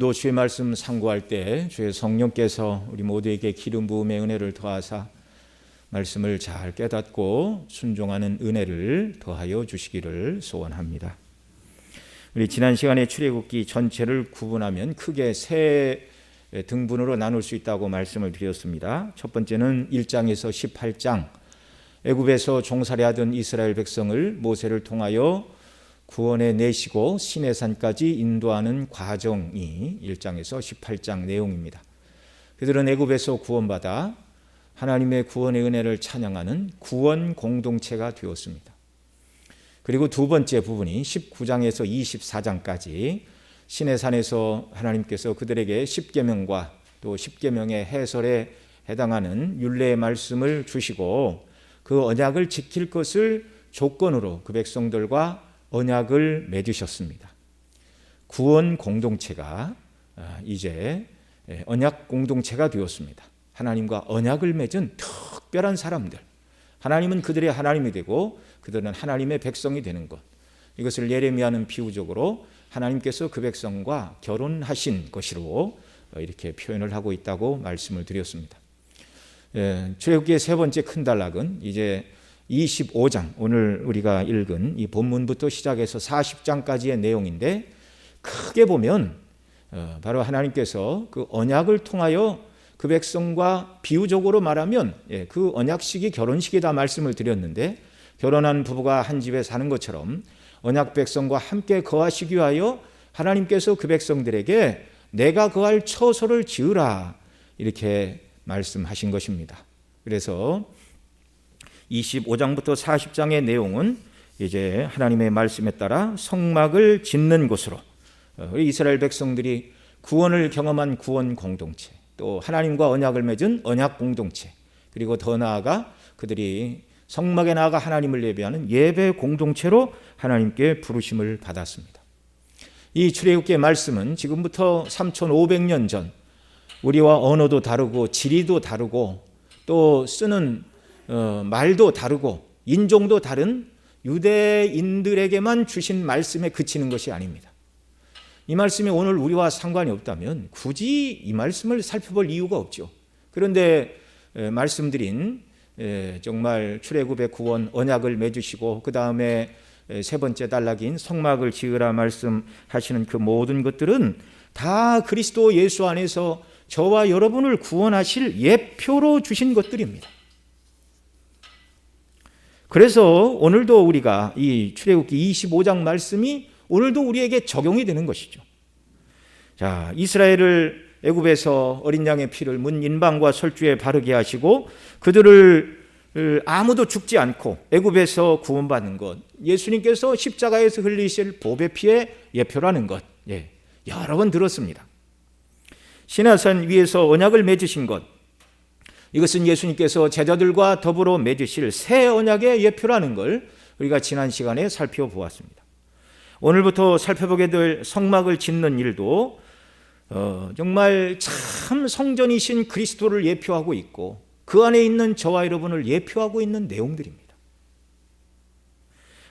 또 주의 말씀 상고할 때 주의 성령께서 우리 모두에게 기름 부음의 은혜를 더하사 말씀을 잘 깨닫고 순종하는 은혜를 더하여 주시기를 소원합니다. 우리 지난 시간에 출애굽기 전체를 구분하면 크게 세 등분으로 나눌 수 있다고 말씀을 드렸습니다. 첫 번째는 1장에서 18장, 애굽에서 종살이 하던 이스라엘 백성을 모세를 통하여 구원해 내시고 시내산까지 인도하는 과정이 1장에서 18장 내용입니다. 그들은 애굽에서 구원받아 하나님의 구원의 은혜를 찬양하는 구원 공동체가 되었습니다. 그리고 두 번째 부분이 19장에서 24장까지 시내산에서 하나님께서 그들에게 십계명과 또 십계명의 해설에 해당하는 율례의 말씀을 주시고 그 언약을 지킬 것을 조건으로 그 백성들과 언약을 맺으셨습니다. 구원 공동체가 이제 언약 공동체가 되었습니다. 하나님과 언약을 맺은 특별한 사람들, 하나님은 그들의 하나님이 되고 그들은 하나님의 백성이 되는 것, 이것을 예레미야는 비유적으로 하나님께서 그 백성과 결혼하신 것으로 이렇게 표현을 하고 있다고 말씀을 드렸습니다. 출애굽기의 세 번째 큰 단락은 이제 25장, 오늘 우리가 읽은 이 본문부터 시작해서 40장까지의 내용인데, 크게 보면 바로 하나님께서 그 언약을 통하여 그 백성과 비유적으로 말하면 그 언약식이 결혼식이다 말씀을 드렸는데, 결혼한 부부가 한 집에 사는 것처럼 언약 백성과 함께 거하시기 위하여 하나님께서 그 백성들에게 내가 거할 처소를 지으라 이렇게 말씀하신 것입니다. 그래서 25장부터 40장의 내용은 이제 하나님의 말씀에 따라 성막을 짓는 곳으로, 이스라엘 백성들이 구원을 경험한 구원 공동체, 또 하나님과 언약을 맺은 언약 공동체, 그리고 더 나아가 그들이 성막에 나아가 하나님을 예배하는 예배 공동체로 하나님께 부르심을 받았습니다. 이 출애굽기의 말씀은 지금부터 3500년 전, 우리와 언어도 다르고 지리도 다르고 또 쓰는 말도 다르고 인종도 다른 유대인들에게만 주신 말씀에 그치는 것이 아닙니다. 이 말씀이 오늘 우리와 상관이 없다면 굳이 이 말씀을 살펴볼 이유가 없죠. 그런데 말씀드린 정말 출애굽의 구원 언약을 맺으시고 그 다음에 세 번째 단락인 성막을 지으라 말씀하시는 그 모든 것들은 다 그리스도 예수 안에서 저와 여러분을 구원하실 예표로 주신 것들입니다. 그래서 오늘도 우리가 이 출애굽기 25장 말씀이 오늘도 우리에게 적용이 되는 것이죠. 자, 이스라엘을 애굽에서 어린 양의 피를 문 인방과 설주에 바르게 하시고 그들을 아무도 죽지 않고 애굽에서 구원받는 것, 예수님께서 십자가에서 흘리실 보배 피의 예표라는 것, 여러 번 들었습니다. 시내산 위에서 언약을 맺으신 것, 이것은 예수님께서 제자들과 더불어 맺으실 새 언약의 예표라는 걸 우리가 지난 시간에 살펴보았습니다. 오늘부터 살펴보게 될 성막을 짓는 일도 정말 참 성전이신 그리스도를 예표하고 있고 그 안에 있는 저와 여러분을 예표하고 있는 내용들입니다.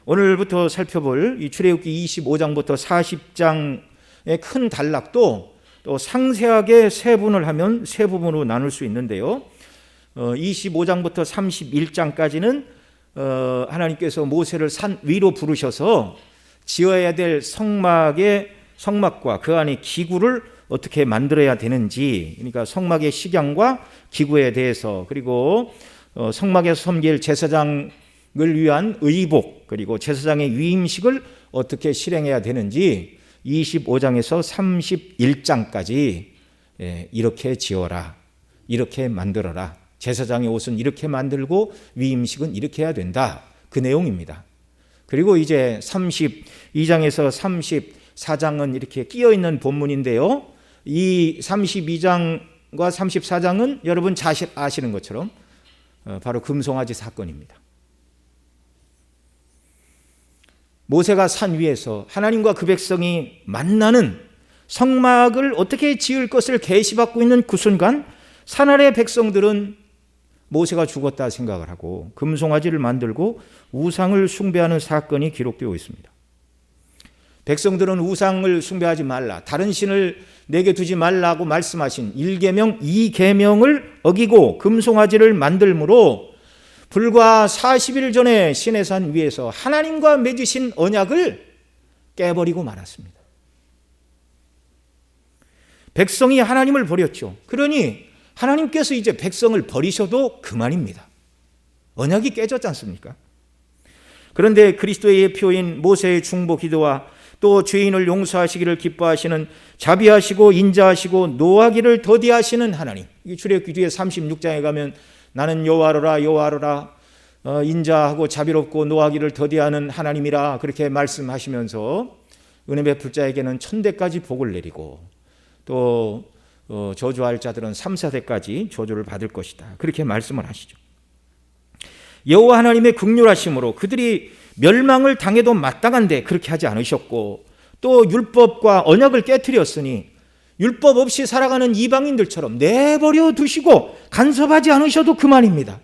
오늘부터 살펴볼 이 출애굽기 25장부터 40장의 큰 단락도 또 상세하게 세분을 하면 세 부분으로 나눌 수 있는데요. 25장부터 31장까지는 하나님께서 모세를 산 위로 부르셔서 지어야 될 성막과 그 안에 기구를 어떻게 만들어야 되는지, 그러니까 성막의 식양과 기구에 대해서, 그리고 성막에서 섬길 제사장을 위한 의복, 그리고 제사장의 위임식을 어떻게 실행해야 되는지 25장에서 31장까지 이렇게 지어라, 이렇게 만들어라, 제사장의 옷은 이렇게 만들고 위임식은 이렇게 해야 된다, 그 내용입니다. 그리고 이제 32장에서 34장은 이렇게 끼어 있는 본문인데요, 이 32장과 34장은 여러분 잘 아시는 것처럼 바로 금송아지 사건입니다. 모세가 산 위에서 하나님과 그 백성이 만나는 성막을 어떻게 지을 것을 계시받고 있는 그 순간 산 아래 백성들은 모세가 죽었다 생각을 하고 금송아지를 만들고 우상을 숭배하는 사건이 기록되어 있습니다. 백성들은 우상을 숭배하지 말라, 다른 신을 내게 두지 말라고 말씀하신 1계명 2계명을 어기고 금송아지를 만들므로 불과 40일 전에 시내산 위에서 하나님과 맺으신 언약을 깨버리고 말았습니다. 백성이 하나님을 버렸죠. 그러니 하나님께서 이제 백성을 버리셔도 그만입니다. 언약이 깨졌지 않습니까? 그런데 그리스도의 예표인 모세의 중보 기도와 또 죄인을 용서하시기를 기뻐하시는 자비하시고 인자하시고 노하기를 더디하시는 하나님, 이 출애굽기 뒤에 36장에 가면 나는 여호와로라 여호와로라 인자하고 자비롭고 노하기를 더디하는 하나님이라 그렇게 말씀하시면서 은혜 베풀 자에게는 천대까지 복을 내리고 또 저주할 자들은 3, 4대까지 저주를 받을 것이다, 그렇게 말씀을 하시죠. 여호와 하나님의 긍휼하심으로 그들이 멸망을 당해도 마땅한데 그렇게 하지 않으셨고, 또 율법과 언약을 깨트렸으니 율법 없이 살아가는 이방인들처럼 내버려 두시고 간섭하지 않으셔도 그만입니다.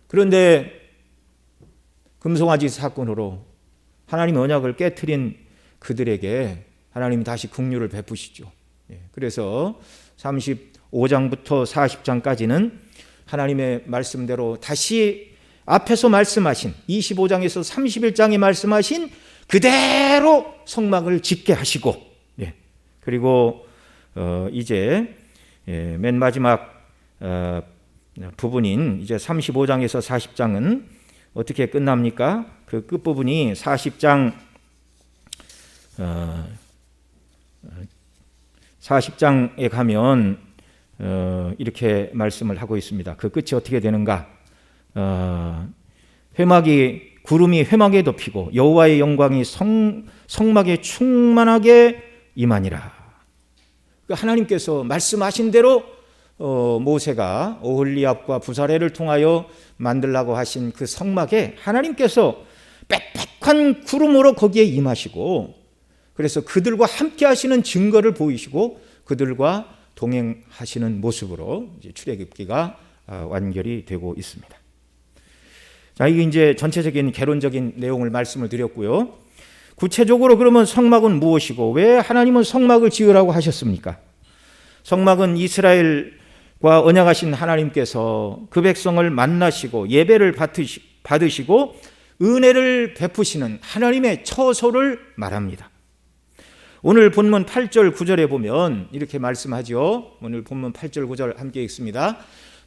그런데 금송아지 사건으로 하나님 언약을 깨트린 그들에게 하나님이 다시 긍휼을 베푸시죠. 그래서 35장부터 40장까지는 하나님의 말씀대로 다시 앞에서 말씀하신 25장에서 31장에 말씀하신 그대로 성막을 짓게 하시고, 그리고 이제 맨 마지막 부분인 이제 35장에서 40장은 어떻게 끝납니까? 그 끝부분이 40장에 가면 이렇게 말씀을 하고 있습니다. 그 끝이 어떻게 되는가? 구름이 회막에 덮이고 여호와의 영광이 성막에 충만하게 임하니라. 하나님께서 말씀하신 대로 모세가 오홀리압과 부사레를 통하여 만들라고 하신 그 성막에 하나님께서 빽빽한 구름으로 거기에 임하시고, 그래서 그들과 함께 하시는 증거를 보이시고 그들과 동행하시는 모습으로 이제 출애굽기가 완결이 되고 있습니다. 자, 이게 이제 전체적인 개론적인 내용을 말씀을 드렸고요. 구체적으로 그러면 성막은 무엇이고 왜 하나님은 성막을 지으라고 하셨습니까? 성막은 이스라엘과 언약하신 하나님께서 그 백성을 만나시고 예배를 받으시고 은혜를 베푸시는 하나님의 처소를 말합니다. 오늘 본문 8절 9절에 보면 이렇게 말씀하죠. 오늘 본문 8절 9절 함께 읽습니다.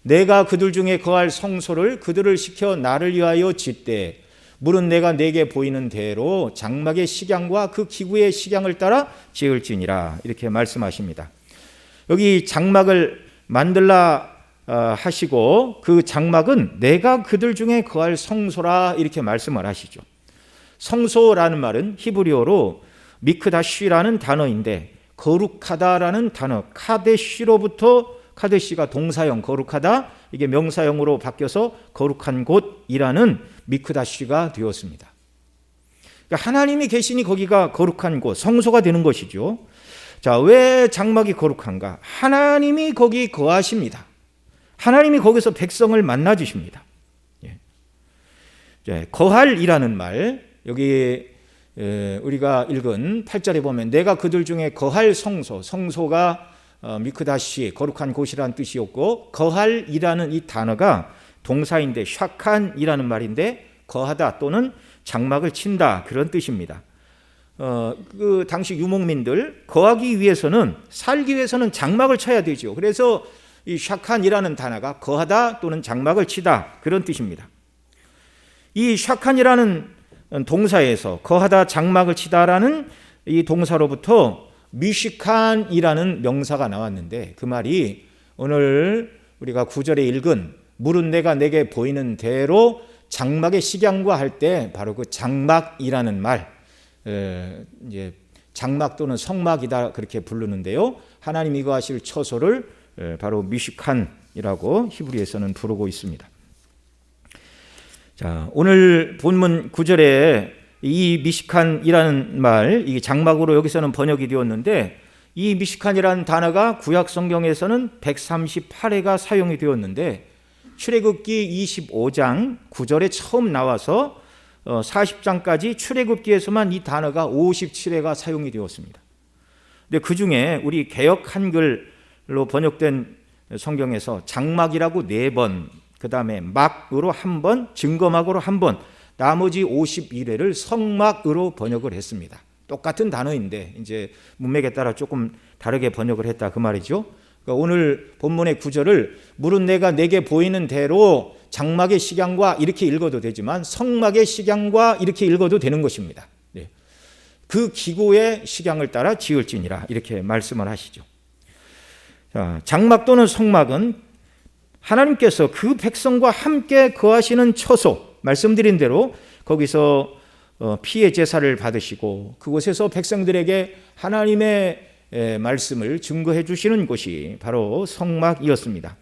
내가 그들 중에 거할 성소를 그들을 시켜 나를 위하여 짓되 물은 내가 내게 보이는 대로 장막의 식양과 그 기구의 식양을 따라 지을지니라, 이렇게 말씀하십니다. 여기 장막을 만들라 하시고 그 장막은 내가 그들 중에 거할 성소라, 이렇게 말씀을 하시죠. 성소라는 말은 히브리어로 미크다쉬라는 단어인데 거룩하다라는 단어 카데쉬로부터, 카데시가 동사형 거룩하다, 이게 명사형으로 바뀌어서 거룩한 곳이라는 미크다쉬가 되었습니다. 그러니까 하나님이 계시니 거기가 거룩한 곳, 성소가 되는 것이죠. 자, 왜 장막이 거룩한가? 하나님이 거기 거하십니다. 하나님이 거기서 백성을 만나 주십니다. 거할이라는 말, 여기 우리가 읽은 8절에 보면 내가 그들 중에 거할 성소, 성소가 미크다시 거룩한 곳이라는 뜻이었고, 거할이라는 이 단어가 동사인데 샤칸이라는 말인데 거하다 또는 장막을 친다, 그런 뜻입니다. 그 당시 유목민들 거하기 위해서는, 살기 위해서는 장막을 쳐야 되죠. 그래서 이 샤칸이라는 단어가 거하다 또는 장막을 치다, 그런 뜻입니다. 이 샤칸이라는 동사에서 거하다 장막을 치다라는 이 동사로부터 미시칸이라는 명사가 나왔는데, 그 말이 오늘 우리가 9절에 읽은 물은 내가 내게 보이는 대로 장막의 식양과 할 때 바로 그 장막이라는 말, 이제 장막 또는 성막이다 그렇게 부르는데요. 하나님이 거하실 처소를 바로 미시칸이라고 히브리에서는 부르고 있습니다. 자, 오늘 본문 9절에 이 미시칸이라는 말, 이 장막으로 여기서는 번역이 되었는데, 이 미시칸이라는 단어가 구약 성경에서는 138회가 사용이 되었는데 출애굽기 25장 9절에 처음 나와서 40장까지 출애굽기에서만 이 단어가 57회가 사용이 되었습니다. 근데 그 중에 우리 개역 한글로 번역된 성경에서 장막이라고 4번, 그 다음에 막으로 1번, 증거막으로 1번, 나머지 51회를 성막으로 번역을 했습니다. 똑같은 단어인데 이제 문맥에 따라 조금 다르게 번역을 했다 그 말이죠. 그러니까 오늘 본문의 구절을 물은 내가 내게 보이는 대로 장막의 식양과 이렇게 읽어도 되지만 성막의 식양과 이렇게 읽어도 되는 것입니다. 네. 그 기구의 식양을 따라 지을지니라 이렇게 말씀을 하시죠. 자, 장막 또는 성막은 하나님께서 그 백성과 함께 거하시는 처소, 말씀드린 대로 거기서 피의 제사를 받으시고 그곳에서 백성들에게 하나님의 말씀을 증거해 주시는 곳이 바로 성막이었습니다.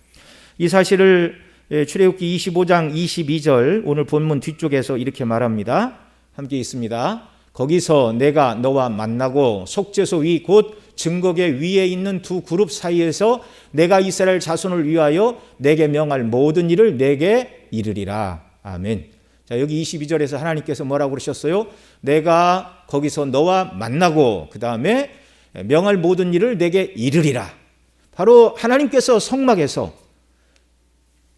이 사실을 출애굽기 25장 22절 오늘 본문 뒤쪽에서 이렇게 말합니다. 함께 있습니다. 거기서 내가 너와 만나고 속죄소 위 곧 증거궤 위에 있는 두 그룹 사이에서 내가 이스라엘 자손을 위하여 내게 명할 모든 일을 내게 이르리라. 아멘. 자, 여기 22절에서 하나님께서 뭐라고 그러셨어요? 내가 거기서 너와 만나고 그 다음에 명할 모든 일을 내게 이르리라. 바로 하나님께서 성막에서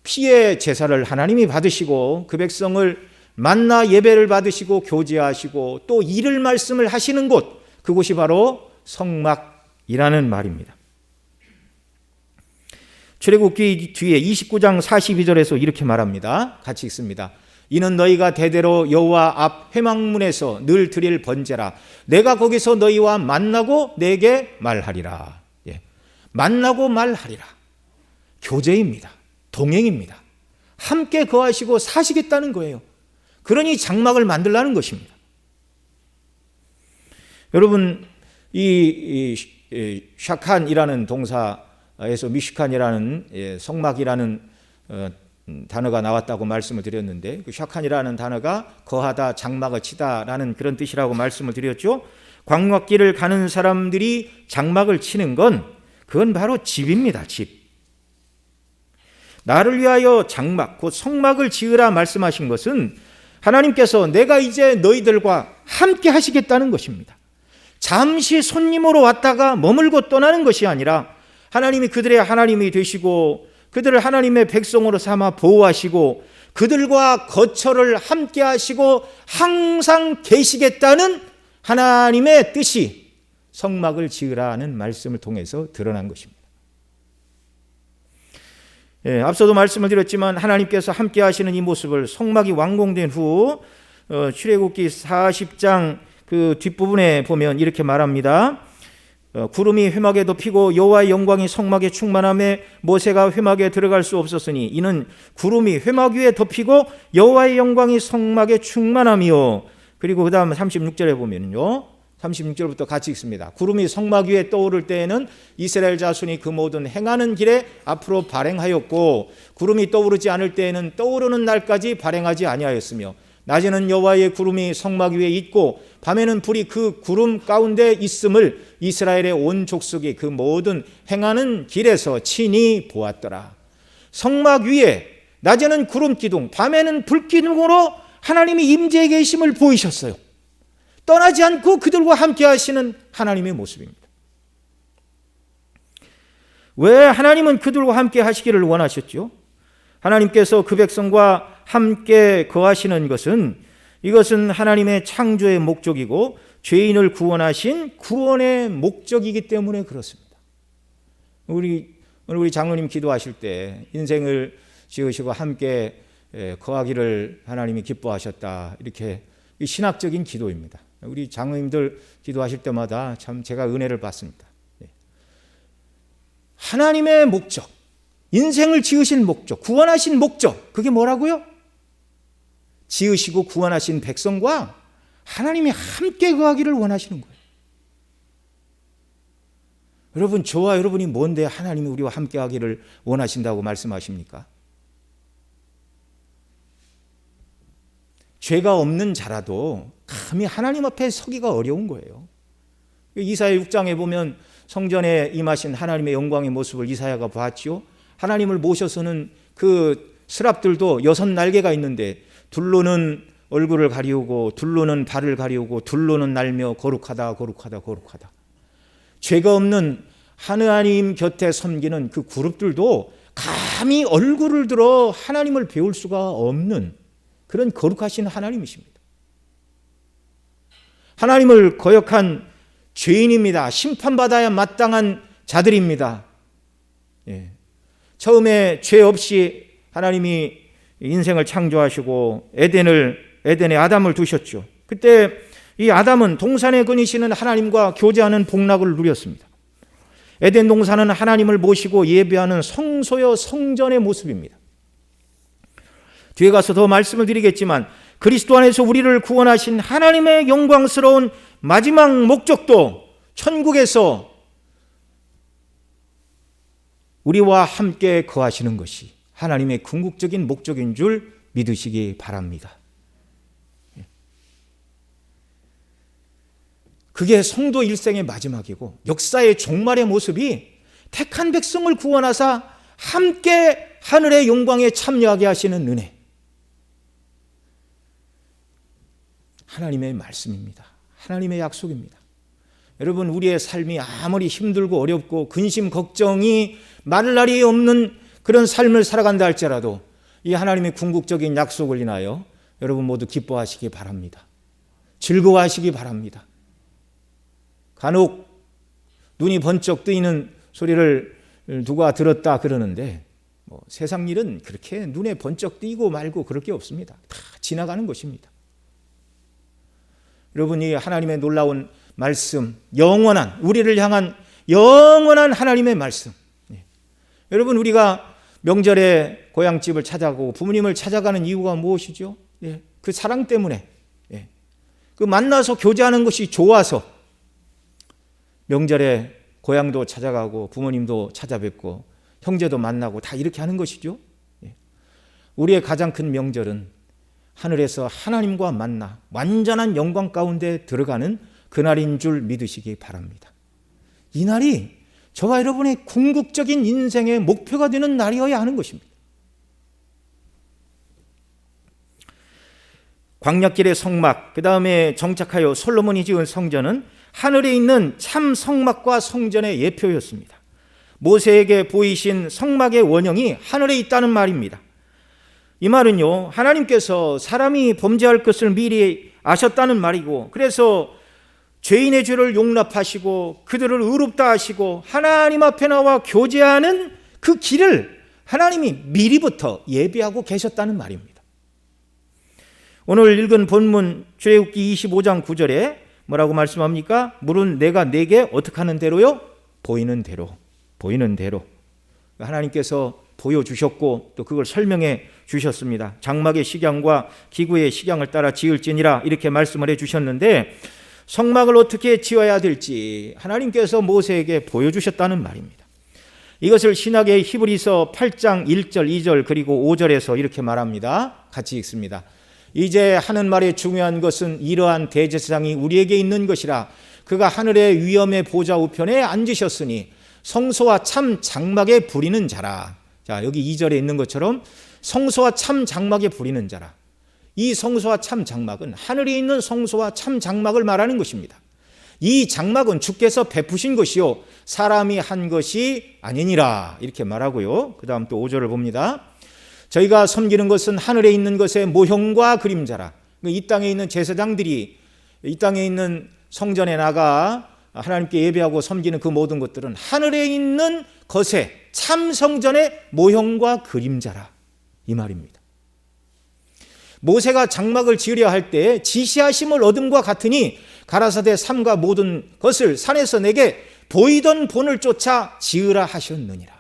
피의 제사를 하나님이 받으시고 그 백성을 만나 예배를 받으시고 교제하시고 또 이를 말씀을 하시는 곳, 그곳이 바로 성막이라는 말입니다. 출애굽기 뒤에 29장 42절에서 이렇게 말합니다. 같이 읽습니다. 이는 너희가 대대로 여호와 앞 회막문에서 늘 드릴 번제라. 내가 거기서 너희와 만나고 내게 말하리라. 예. 만나고 말하리라. 교제입니다. 동행입니다. 함께 거하시고 사시겠다는 거예요. 그러니 장막을 만들라는 것입니다. 여러분, 이 샤칸이라는 동사에서 미시칸이라는 성막이라는 단어가 나왔다고 말씀을 드렸는데 그 샤칸이라는 단어가 거하다, 장막을 치다라는 그런 뜻이라고 말씀을 드렸죠. 광야길을 가는 사람들이 장막을 치는 건 그건 바로 집입니다. 집. 나를 위하여 장막, 곧 성막을 지으라 말씀하신 것은 하나님께서 내가 이제 너희들과 함께 하시겠다는 것입니다. 잠시 손님으로 왔다가 머물고 떠나는 것이 아니라 하나님이 그들의 하나님이 되시고 그들을 하나님의 백성으로 삼아 보호하시고 그들과 거처를 함께 하시고 항상 계시겠다는 하나님의 뜻이 성막을 지으라는 말씀을 통해서 드러난 것입니다. 예, 앞서도 말씀을 드렸지만 하나님께서 함께 하시는 이 모습을 성막이 완공된 후 출애굽기 40장 그 뒷부분에 보면 이렇게 말합니다. 구름이 회막에 덮이고 여호와의 영광이 성막에 충만함에 모세가 회막에 들어갈 수 없었으니 이는 구름이 회막 위에 덮이고 여호와의 영광이 성막에 충만함이요. 그리고 그 다음 36절에 보면요, 36절부터 같이 읽습니다. 구름이 성막 위에 떠오를 때에는 이스라엘 자손이 그 모든 행하는 길에 앞으로 발행하였고 구름이 떠오르지 않을 때에는 떠오르는 날까지 발행하지 아니하였으며 낮에는 여호와의 구름이 성막 위에 있고 밤에는 불이 그 구름 가운데 있음을 이스라엘의 온 족속이 그 모든 행하는 길에서 친히 보았더라. 성막 위에 낮에는 구름 기둥, 밤에는 불 기둥으로 하나님이 임재해 계심을 보이셨어요. 떠나지 않고 그들과 함께 하시는 하나님의 모습입니다. 왜 하나님은 그들과 함께 하시기를 원하셨죠? 하나님께서 그 백성과 함께 거하시는 것은 이것은 하나님의 창조의 목적이고 죄인을 구원하신 구원의 목적이기 때문에 그렇습니다. 오늘 우리 장로님 기도하실 때 인생을 지으시고 함께 거하기를 하나님이 기뻐하셨다, 이렇게 신학적인 기도입니다. 우리 장로님들 기도하실 때마다 참 제가 은혜를 받습니다. 하나님의 목적, 인생을 지으신 목적, 구원하신 목적, 그게 뭐라고요? 지으시고 구원하신 백성과 하나님이 함께 거하기를 원하시는 거예요. 여러분, 저와 여러분이 뭔데 하나님이 우리와 함께 하기를 원하신다고 말씀하십니까? 죄가 없는 자라도 감히 하나님 앞에 서기가 어려운 거예요. 이사야 6장에 보면 성전에 임하신 하나님의 영광의 모습을 이사야가 봤지요. 하나님을 모셔서는 그 스랍들도 6 날개가 있는데 둘로는 얼굴을 가리우고 둘로는 발을 가리우고 둘로는 날며 거룩하다 거룩하다 거룩하다. 죄가 없는 하나님 곁에 섬기는 그 그룹들도 감히 얼굴을 들어 하나님을 배울 수가 없는 그런 거룩하신 하나님이십니다. 하나님을 거역한 죄인입니다. 심판받아야 마땅한 자들입니다. 예. 처음에 죄 없이 하나님이 인생을 창조하시고 에덴에 아담을 두셨죠. 그때 이 아담은 동산에 거니시는 하나님과 교제하는 복락을 누렸습니다. 에덴 동산은 하나님을 모시고 예배하는 성소여 성전의 모습입니다. 뒤에 가서 더 말씀을 드리겠지만 그리스도 안에서 우리를 구원하신 하나님의 영광스러운 마지막 목적도 천국에서 우리와 함께 거하시는 것이 하나님의 궁극적인 목적인 줄 믿으시기 바랍니다. 그게 성도 일생의 마지막이고 역사의 종말의 모습이 택한 백성을 구원하사 함께 하늘의 영광에 참여하게 하시는 은혜. 하나님의 말씀입니다. 하나님의 약속입니다. 여러분, 우리의 삶이 아무리 힘들고 어렵고 근심 걱정이 마를 날이 없는 그런 삶을 살아간다 할지라도 이 하나님의 궁극적인 약속을 인하여 여러분 모두 기뻐하시기 바랍니다. 즐거워하시기 바랍니다. 간혹 눈이 번쩍 뜨이는 소리를 누가 들었다 그러는데 세상 일은 그렇게 눈에 번쩍 뜨이고 말고 그럴 게 없습니다. 다 지나가는 것입니다. 여러분이 하나님의 놀라운 말씀, 영원한 우리를 향한 영원한 하나님의 말씀. 여러분, 우리가 명절에 고향집을 찾아가고 부모님을 찾아가는 이유가 무엇이죠? 그 사랑 때문에, 그 만나서 교제하는 것이 좋아서 명절에 고향도 찾아가고 부모님도 찾아뵙고 형제도 만나고 다 이렇게 하는 것이죠. 우리의 가장 큰 명절은 하늘에서 하나님과 만나 완전한 영광 가운데 들어가는 그날인 줄 믿으시기 바랍니다. 이 날이 저와 여러분의 궁극적인 인생의 목표가 되는 날이어야 하는 것입니다. 광야길의 성막, 그 다음에 정착하여 솔로몬이 지은 성전은 하늘에 있는 참 성막과 성전의 예표였습니다. 모세에게 보이신 성막의 원형이 하늘에 있다는 말입니다. 이 말은요, 하나님께서 사람이 범죄할 것을 미리 아셨다는 말이고, 그래서 죄인의 죄를 용납하시고 그들을 의롭다 하시고 하나님 앞에 나와 교제하는 그 길을 하나님이 미리부터 예비하고 계셨다는 말입니다. 오늘 읽은 본문 출애굽기 25장 9절에 뭐라고 말씀합니까? 물은 내가 내게 어떻게 하는 대로요? 보이는 대로. 하나님께서 보여주셨고 또 그걸 설명해 주셨습니다. 장막의 식양과 기구의 식양을 따라 지을지니라 이렇게 말씀을 해주셨는데, 성막을 어떻게 지어야 될지 하나님께서 모세에게 보여주셨다는 말입니다. 이것을 신약의 히브리서 8장 1절 2절 그리고 5절에서 이렇게 말합니다. 같이 읽습니다. 이제 하는 말의 중요한 것은 이러한 대제사장이 우리에게 있는 것이라. 그가 하늘의 위엄의 보좌 우편에 앉으셨으니 성소와 참 장막에 부리는 자라. 자, 여기 2절에 있는 것처럼 성소와 참 장막에 부리는 자라. 이 성소와 참 장막은 하늘에 있는 성소와 참 장막을 말하는 것입니다. 이 장막은 주께서 베푸신 것이요 사람이 한 것이 아니니라 이렇게 말하고요. 그 다음 또 5절을 봅니다. 저희가 섬기는 것은 하늘에 있는 것의 모형과 그림자라. 이 땅에 있는 제사장들이 이 땅에 있는 성전에 나가 하나님께 예배하고 섬기는 그 모든 것들은 하늘에 있는 것의 참 성전의 모형과 그림자라 이 말입니다. 모세가 장막을 지으려 할 때 지시하심을 얻음과 같으니 가라사대 삼가 모든 것을 산에서 내게 보이던 본을 쫓아 지으라 하셨느니라.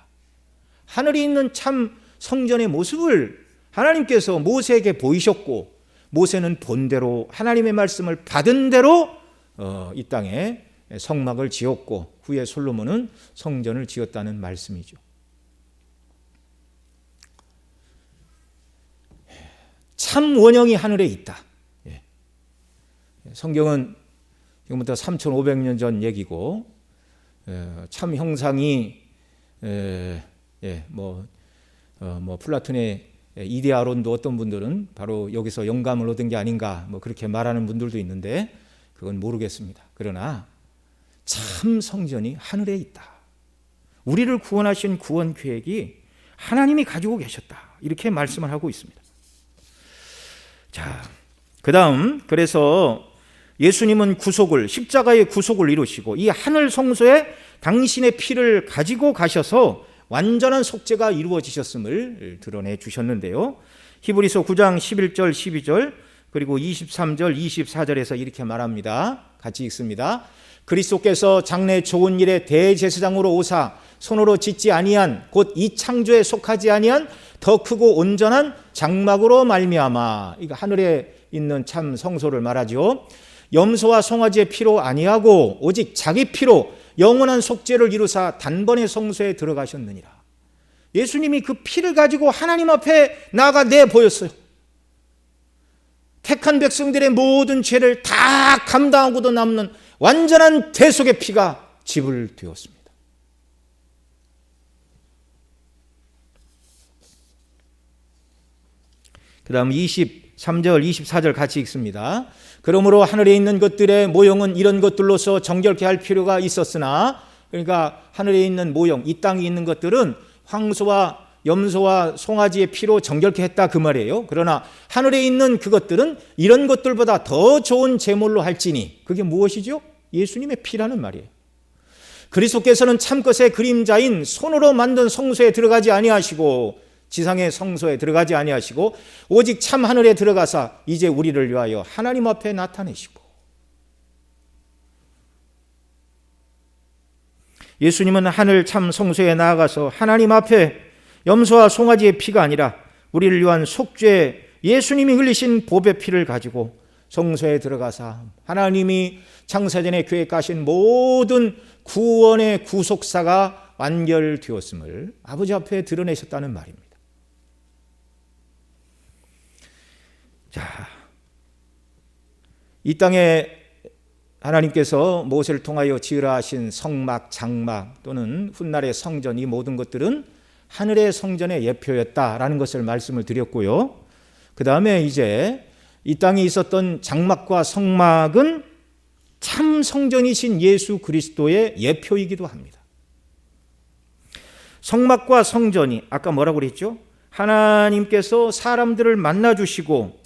하늘에 있는 참 성전의 모습을 하나님께서 모세에게 보이셨고, 모세는 본대로 하나님의 말씀을 받은 대로 이 땅에 성막을 지었고, 후에 솔로몬은 성전을 지었다는 말씀이죠. 참 원형이 하늘에 있다. 성경은 지금부터 3,500년 전 얘기고, 참 형상이 플라톤의 이디 아론도 어떤 분들은 바로 여기서 영감을 얻은 게 아닌가 그렇게 말하는 분들도 있는데 그건 모르겠습니다. 그러나 참 성전이 하늘에 있다. 우리를 구원하신 구원 계획이 하나님이 가지고 계셨다. 이렇게 말씀을 하고 있습니다. 자, 그 다음 그래서 예수님은 십자가의 구속을 이루시고 이 하늘 성소에 당신의 피를 가지고 가셔서 완전한 속죄가 이루어지셨음을 드러내 주셨는데요. 히브리서 9장 11절 12절 그리고 23절 24절에서 이렇게 말합니다. 같이 읽습니다. 그리스도께서 장래 좋은 일의 대제사장으로 오사 손으로 짓지 아니한 곧 이 창조에 속하지 아니한 더 크고 온전한 장막으로 말미암아, 이거 하늘에 있는 참 성소를 말하죠. 염소와 송아지의 피로 아니하고 오직 자기 피로 영원한 속죄를 이루사 단번에 성소에 들어가셨느니라. 예수님이 그 피를 가지고 하나님 앞에 나아가 내보였어요. 택한 백성들의 모든 죄를 다 감당하고도 남는 완전한 대속의 피가 지불되었습니다. 그 다음 23절 24절 같이 읽습니다. 그러므로 하늘에 있는 것들의 모형은 이런 것들로서 정결케 할 필요가 있었으나, 그러니까 하늘에 있는 모형, 이 땅에 있는 것들은 황소와 염소와 송아지의 피로 정결케 했다 그 말이에요. 그러나 하늘에 있는 그것들은 이런 것들보다 더 좋은 제물로 할지니, 그게 무엇이죠? 예수님의 피라는 말이에요. 그리스도께서는 참것의 그림자인 손으로 만든 성소에 들어가지 아니하시고 지상의 성소에 들어가지 아니하시고 오직 참 하늘에 들어가사 이제 우리를 위하여 하나님 앞에 나타내시고, 예수님은 하늘 참 성소에 나아가서 하나님 앞에 염소와 송아지의 피가 아니라 우리를 위한 속죄 예수님이 흘리신 보배 피를 가지고 성소에 들어가사 하나님이 창세전에 계획하신 모든 구원의 구속사가 완결되었음을 아버지 앞에 드러내셨다는 말입니다. 자, 이 땅에 하나님께서 모세를 통하여 지으라 하신 성막, 장막 또는 훗날의 성전, 이 모든 것들은 하늘의 성전의 예표였다라는 것을 말씀을 드렸고요. 그 다음에 이제 이 땅에 있었던 장막과 성막은 참 성전이신 예수 그리스도의 예표이기도 합니다. 성막과 성전이 아까 뭐라고 그랬죠? 하나님께서 사람들을 만나주시고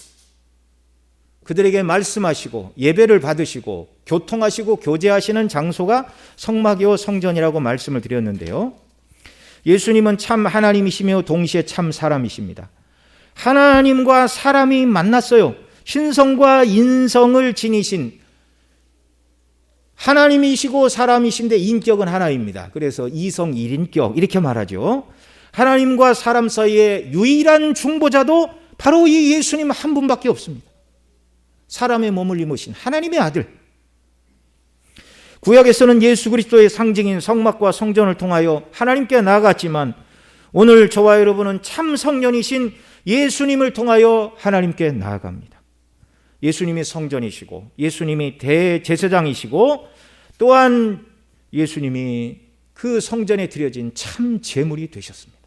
그들에게 말씀하시고 예배를 받으시고 교통하시고 교제하시는 장소가 성막이요 성전이라고 말씀을 드렸는데요. 예수님은 참 하나님이시며 동시에 참 사람이십니다. 하나님과 사람이 만났어요. 신성과 인성을 지니신 하나님이시고 사람이신데 인격은 하나입니다. 그래서 이성 1인격 이렇게 말하죠. 하나님과 사람 사이의 유일한 중보자도 바로 이 예수님 한 분밖에 없습니다. 사람의 몸을 입으신 하나님의 아들. 구약에서는 예수 그리스도의 상징인 성막과 성전을 통하여 하나님께 나아갔지만 오늘 저와 여러분은 참 성전이신 예수님을 통하여 하나님께 나아갑니다. 예수님이 성전이시고 예수님이 대제사장이시고 또한 예수님이 그 성전에 드려진 참 제물이 되셨습니다.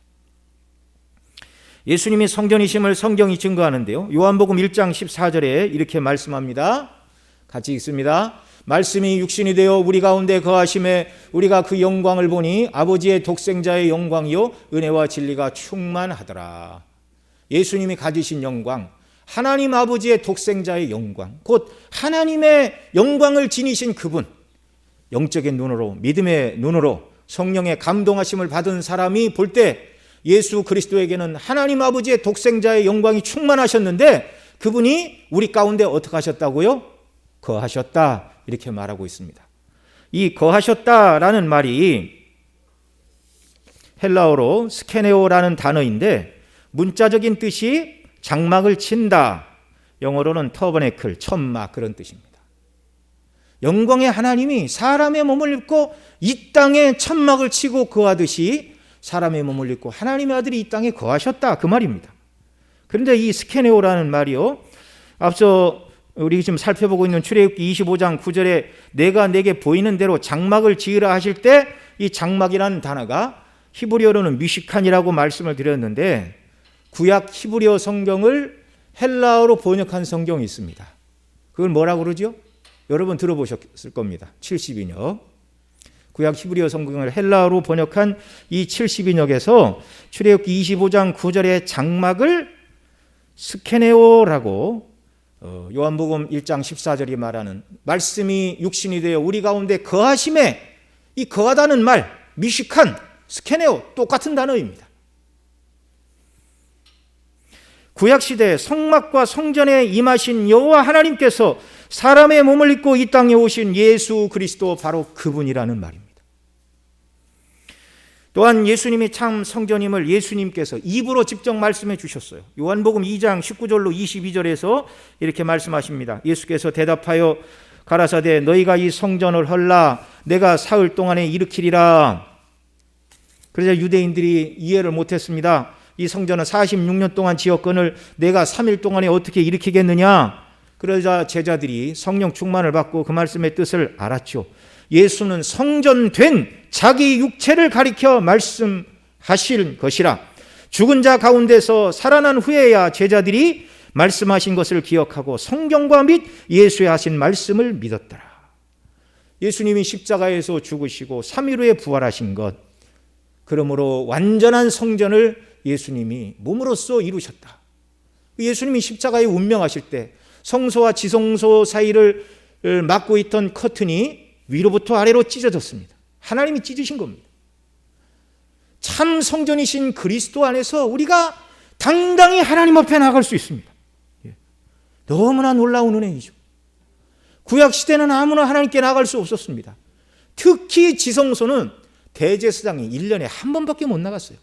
예수님이 성전이심을 성경이 증거하는데요. 요한복음 1장 14절에 이렇게 말씀합니다. 같이 읽습니다. 말씀이 육신이 되어 우리 가운데 거하심에 우리가 그 영광을 보니 아버지의 독생자의 영광이요 은혜와 진리가 충만하더라. 예수님이 가지신 영광, 하나님 아버지의 독생자의 영광, 곧 하나님의 영광을 지니신 그분, 영적인 눈으로, 믿음의 눈으로 성령의 감동하심을 받은 사람이 볼 때 예수 그리스도에게는 하나님 아버지의 독생자의 영광이 충만하셨는데 그분이 우리 가운데 어떻게 하셨다고요? 거하셨다, 이렇게 말하고 있습니다. 이 거하셨다라는 말이 헬라어로 스케네오라는 단어인데 문자적인 뜻이 장막을 친다, 영어로는 터버네클, 천막, 그런 뜻입니다. 영광의 하나님이 사람의 몸을 입고 이 땅에 천막을 치고 거하듯이 사람의 몸을 입고 하나님의 아들이 이 땅에 거하셨다, 그 말입니다. 그런데 이 스케네오라는 말이요, 앞서 우리 지금 살펴보고 있는 출애굽기 25장 9절에 내가 내게 보이는 대로 장막을 지으라 하실 때 이 장막이라는 단어가 히브리어로는 미시칸이라고 말씀을 드렸는데 구약 히브리어 성경을 헬라어로 번역한 성경이 있습니다. 그걸 뭐라고 그러죠? 여러분 들어보셨을 겁니다. 70인역. 구약 히브리어 성경을 헬라어로 번역한 이 70인역에서 출애굽기 25장 9절의 장막을 스케네오라고 요한복음 1장 14절이 말하는 말씀이 육신이 되어 우리 가운데 거하심에, 이 거하다는 말, 미식한, 스케네오 똑같은 단어입니다. 구약시대 성막과 성전에 임하신 여호와 하나님께서 사람의 몸을 입고 이 땅에 오신 예수 그리스도, 바로 그분이라는 말입니다. 또한 예수님이 참 성전임을 예수님께서 입으로 직접 말씀해 주셨어요. 요한복음 2장 19절로 22절에서 이렇게 말씀하십니다. 예수께서 대답하여 가라사대 너희가 이 성전을 헐라 내가 사흘 동안에 일으키리라. 그러자 유대인들이 이해를 못했습니다. 이 성전은 46년 동안 지었건을 내가 3일 동안에 어떻게 일으키겠느냐. 그러자 제자들이 성령 충만을 받고 그 말씀의 뜻을 알았죠. 예수는 성전된 자기 육체를 가리켜 말씀하실 것이라. 죽은 자 가운데서 살아난 후에야 제자들이 말씀하신 것을 기억하고 성경과 및 예수의 하신 말씀을 믿었더라. 예수님이 십자가에서 죽으시고 3일 후에 부활하신 것, 그러므로 완전한 성전을 예수님이 몸으로써 이루셨다. 예수님이 십자가에 운명하실 때 성소와 지성소 사이를 막고 있던 커튼이 위로부터 아래로 찢어졌습니다. 하나님이 찢으신 겁니다. 참 성전이신 그리스도 안에서 우리가 당당히 하나님 앞에 나갈 수 있습니다. 너무나 놀라운 은혜이죠. 구약시대는 아무나 하나님께 나갈 수 없었습니다. 특히 지성소는 대제사장이 1년에 한 번밖에 못 나갔어요.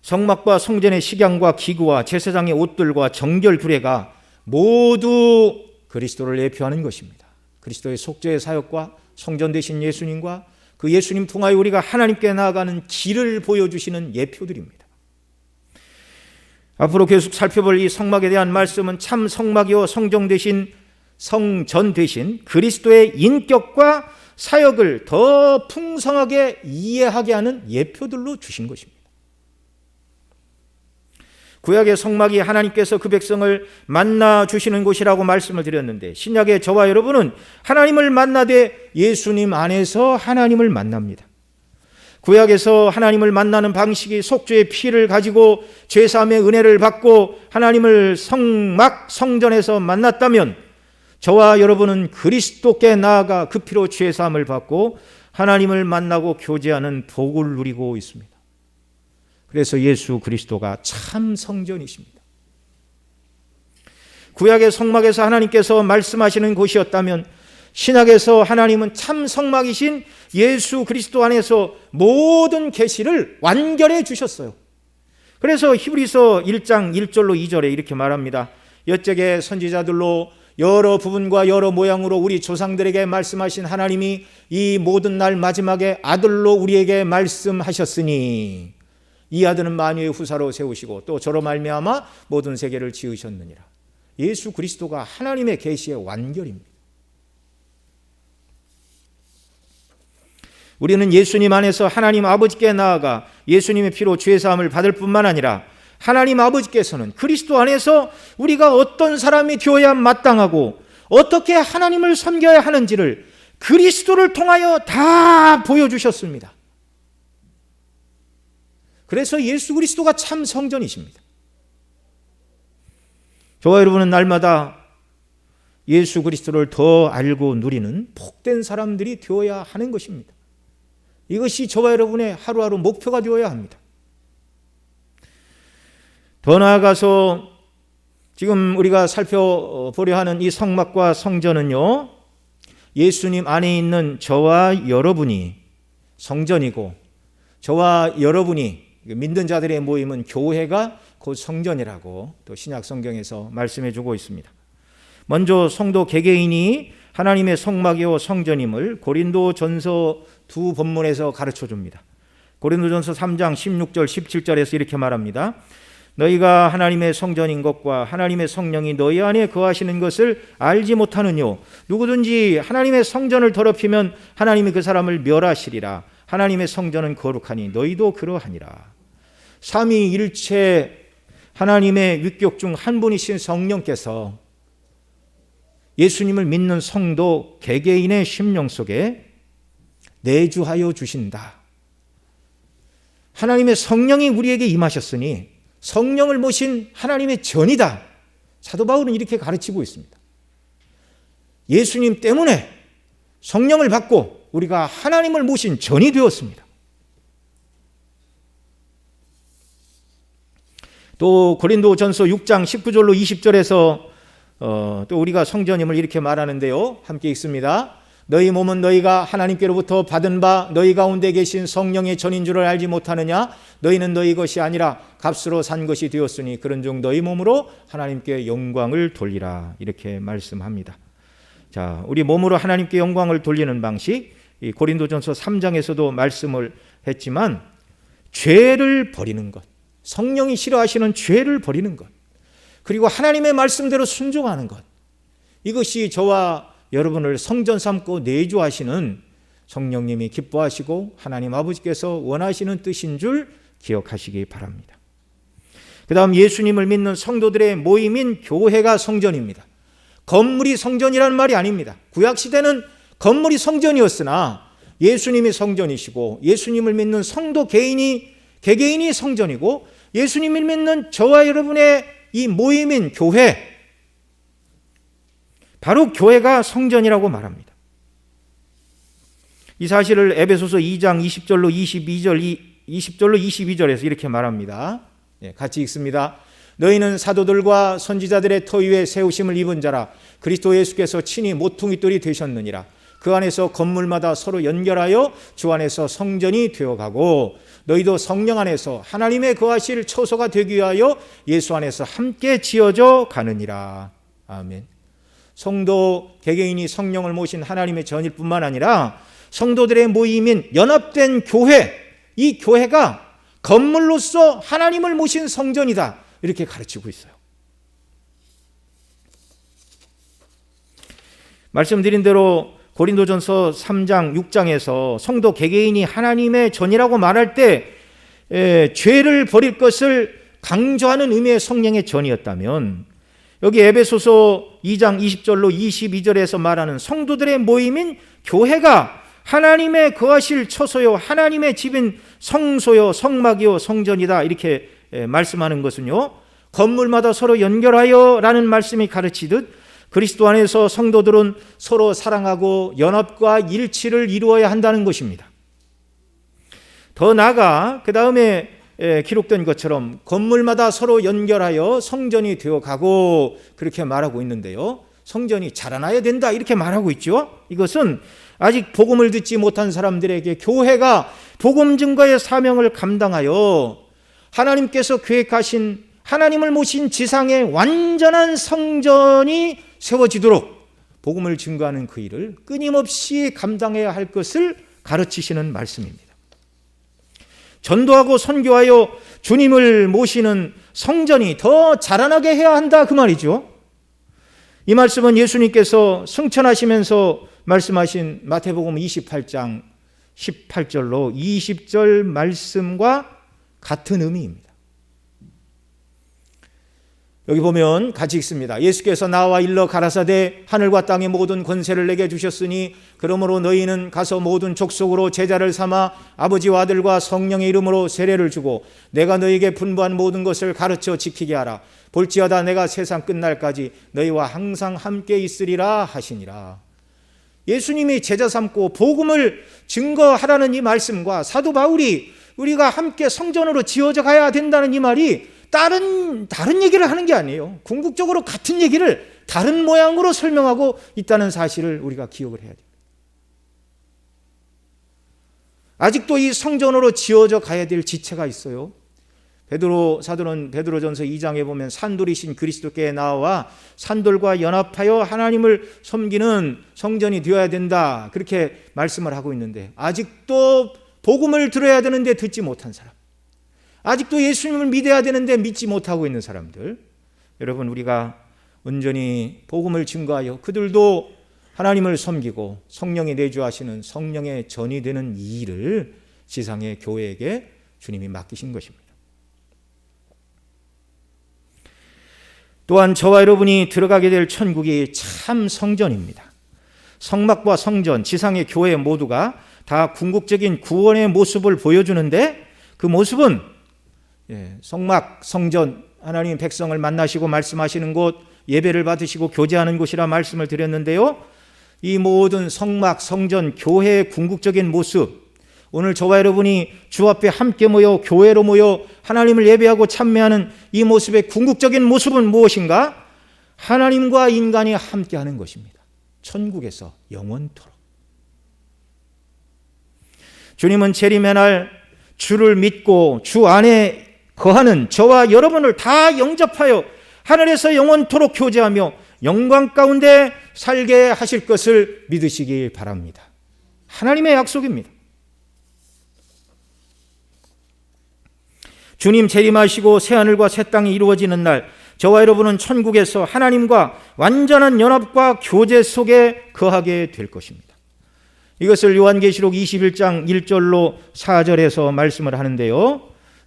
성막과 성전의 식양과 기구와 제사장의 옷들과 정결 규례가 모두 그리스도를 예표하는 것입니다. 그리스도의 속죄의 사역과 성전 되신 예수님과 그 예수님 통하여 우리가 하나님께 나아가는 길을 보여주시는 예표들입니다. 앞으로 계속 살펴볼 이 성막에 대한 말씀은 참 성막이요 성전 되신 그리스도의 인격과 사역을 더 풍성하게 이해하게 하는 예표들로 주신 것입니다. 구약의 성막이 하나님께서 그 백성을 만나 주시는 곳이라고 말씀을 드렸는데, 신약의 저와 여러분은 하나님을 만나되 예수님 안에서 하나님을 만납니다. 구약에서 하나님을 만나는 방식이 속죄의 피를 가지고 죄사함의 은혜를 받고 하나님을 성막 성전에서 만났다면, 저와 여러분은 그리스도께 나아가 그 피로 죄사함을 받고 하나님을 만나고 교제하는 복을 누리고 있습니다. 그래서 예수 그리스도가 참 성전이십니다. 구약의 성막에서 하나님께서 말씀하시는 곳이었다면, 신약에서 하나님은 참 성막이신 예수 그리스도 안에서 모든 계시를 완결해 주셨어요. 그래서 히브리서 1장 1절로 2절에 이렇게 말합니다. 여쪽에 선지자들로 여러 부분과 여러 모양으로 우리 조상들에게 말씀하신 하나님이 이 모든 날 마지막에 아들로 우리에게 말씀하셨으니 이 아들은 만유의 후사로 세우시고 또 저로 말미암아 모든 세계를 지으셨느니라. 예수 그리스도가 하나님의 계시의 완결입니다. 우리는 예수님 안에서 하나님 아버지께 나아가 예수님의 피로 죄사함을 받을 뿐만 아니라 하나님 아버지께서는 그리스도 안에서 우리가 어떤 사람이 되어야 마땅하고 어떻게 하나님을 섬겨야 하는지를 그리스도를 통하여 다 보여주셨습니다. 그래서 예수 그리스도가 참 성전이십니다. 저와 여러분은 날마다 예수 그리스도를 더 알고 누리는 복된 사람들이 되어야 하는 것입니다. 이것이 저와 여러분의 하루하루 목표가 되어야 합니다. 더 나아가서 지금 우리가 살펴보려 하는 이 성막과 성전은요, 예수님 안에 있는 저와 여러분이 성전이고, 저와 여러분이 믿는 자들의 모임은 교회가 곧 성전이라고 또 신약 성경에서 말씀해 주고 있습니다. 먼저 성도 개개인이 하나님의 성막이요 성전임을 고린도전서 두 본문에서 가르쳐 줍니다. 고린도전서 3장 16절 17절에서 이렇게 말합니다. 너희가 하나님의 성전인 것과 하나님의 성령이 너희 안에 거하시는 것을 알지 못하느뇨. 누구든지 하나님의 성전을 더럽히면 하나님이 그 사람을 멸하시리라. 하나님의 성전은 거룩하니 너희도 그러하니라. 삼위일체 하나님의 위격 중 한 분이신 성령께서 예수님을 믿는 성도 개개인의 심령 속에 내주하여 주신다. 하나님의 성령이 우리에게 임하셨으니 성령을 모신 하나님의 전이다. 사도 바울은 이렇게 가르치고 있습니다. 예수님 때문에 성령을 받고 우리가 하나님을 모신 전이 되었습니다. 또 고린도전서 6장 19절로 20절에서 또 우리가 성전임을 이렇게 말하는데요. 함께 읽습니다. 너희 몸은 너희가 하나님께로부터 받은 바 너희 가운데 계신 성령의 전인 줄을 알지 못하느냐? 너희는 너희 것이 아니라 값으로 산 것이 되었으니 그런즉 너희 몸으로 하나님께 영광을 돌리라. 이렇게 말씀합니다. 자, 우리 몸으로 하나님께 영광을 돌리는 방식, 이 고린도전서 3장에서도 말씀을 했지만 죄를 버리는 것, 성령이 싫어하시는 죄를 버리는 것, 그리고 하나님의 말씀대로 순종하는 것, 이것이 저와 여러분을 성전 삼고 내주하시는 성령님이 기뻐하시고 하나님 아버지께서 원하시는 뜻인 줄 기억하시기 바랍니다. 그 다음 예수님을 믿는 성도들의 모임인 교회가 성전입니다. 건물이 성전이라는 말이 아닙니다. 구약시대는 건물이 성전이었으나 예수님이 성전이시고 예수님을 믿는 성도 개개인이 성전이고 예수님을 믿는 저와 여러분의 이 모임인 교회, 바로 교회가 성전이라고 말합니다. 이 사실을 에베소서 2장 20절로 22절에서 이렇게 말합니다. 같이 읽습니다. 너희는 사도들과 선지자들의 터 위에 세우심을 입은 자라. 그리스도 예수께서 친히 모퉁이돌이 되셨느니라. 그 안에서 건물마다 서로 연결하여 주 안에서 성전이 되어가고 너희도 성령 안에서 하나님의 거하실 처소가 되기 위하여 예수 안에서 함께 지어져 가느니라. 아멘. 성도 개개인이 성령을 모신 하나님의 전일 뿐만 아니라 성도들의 모임인 연합된 교회, 이 교회가 건물로서 하나님을 모신 성전이다. 이렇게 가르치고 있어요. 말씀드린 대로 고린도전서 3장, 6장에서 성도 개개인이 하나님의 전이라고 말할 때 죄를 버릴 것을 강조하는 의미의 성령의 전이었다면 여기 에베소서 2장 20절로 22절에서 말하는 성도들의 모임인 교회가 하나님의 거하실 처소요 하나님의 집인 성소요 성막이요 성전이다 이렇게 말씀하는 것은요, 건물마다 서로 연결하여 라는 말씀이 가르치듯 그리스도 안에서 성도들은 서로 사랑하고 연합과 일치를 이루어야 한다는 것입니다. 더 나아가 그 다음에 기록된 것처럼 건물마다 서로 연결하여 성전이 되어가고 그렇게 말하고 있는데요, 성전이 자라나야 된다 이렇게 말하고 있죠. 이것은 아직 복음을 듣지 못한 사람들에게 교회가 복음 증거의 사명을 감당하여 하나님께서 계획하신 하나님을 모신 지상의 완전한 성전이 세워지도록 복음을 증거하는 그 일을 끊임없이 감당해야 할 것을 가르치시는 말씀입니다. 전도하고 선교하여 주님을 모시는 성전이 더 자라나게 해야 한다 그 말이죠. 이 말씀은 예수님께서 승천하시면서 말씀하신 마태복음 28장 18절로 20절 말씀과 같은 의미입니다. 여기 보면 같이 읽습니다. 예수께서 나와 일러 가라사대 하늘과 땅의 모든 권세를 내게 주셨으니 그러므로 너희는 가서 모든 족속으로 제자를 삼아 아버지와 아들과 성령의 이름으로 세례를 주고 내가 너희에게 분부한 모든 것을 가르쳐 지키게 하라. 볼지어다 내가 세상 끝날까지 너희와 항상 함께 있으리라 하시니라. 예수님이 제자 삼고 복음을 증거하라는 이 말씀과 사도 바울이 우리가 함께 성전으로 지어져 가야 된다는 이 말이 다른 얘기를 하는 게 아니에요. 궁극적으로 같은 얘기를 다른 모양으로 설명하고 있다는 사실을 우리가 기억을 해야 돼요. 아직도 이 성전으로 지어져 가야 될 지체가 있어요. 사도는 베드로전서 2장에 보면 산돌이신 그리스도께 나와 산돌과 연합하여 하나님을 섬기는 성전이 되어야 된다 그렇게 말씀을 하고 있는데, 아직도 복음을 들어야 되는데 듣지 못한 사람, 아직도 예수님을 믿어야 되는데 믿지 못하고 있는 사람들, 여러분 우리가 온전히 복음을 증거하여 그들도 하나님을 섬기고 성령이 내주하시는 성령의 전이 되는 이 일을 지상의 교회에게 주님이 맡기신 것입니다. 또한 저와 여러분이 들어가게 될 천국이 참 성전입니다. 성막과 성전, 지상의 교회 모두가 다 궁극적인 구원의 모습을 보여주는데, 그 모습은 성막, 성전, 하나님 백성을 만나시고 말씀하시는 곳, 예배를 받으시고 교제하는 곳이라 말씀을 드렸는데요, 이 모든 성막, 성전, 교회의 궁극적인 모습, 오늘 저와 여러분이 주 앞에 함께 모여 교회로 모여 하나님을 예배하고 찬미하는 이 모습의 궁극적인 모습은 무엇인가? 하나님과 인간이 함께하는 것입니다. 천국에서 영원토록. 주님은 재림의 날 주를 믿고 주 안에 거하는 저와 여러분을 다 영접하여 하늘에서 영원토록 교제하며 영광 가운데 살게 하실 것을 믿으시기 바랍니다. 하나님의 약속입니다. 주님 재림하시고 새하늘과 새 땅이 이루어지는 날, 저와 여러분은 천국에서 하나님과 완전한 연합과 교제 속에 거하게 될 것입니다. 이것을 요한계시록 21장 1절로 4절에서 말씀을 하는데요,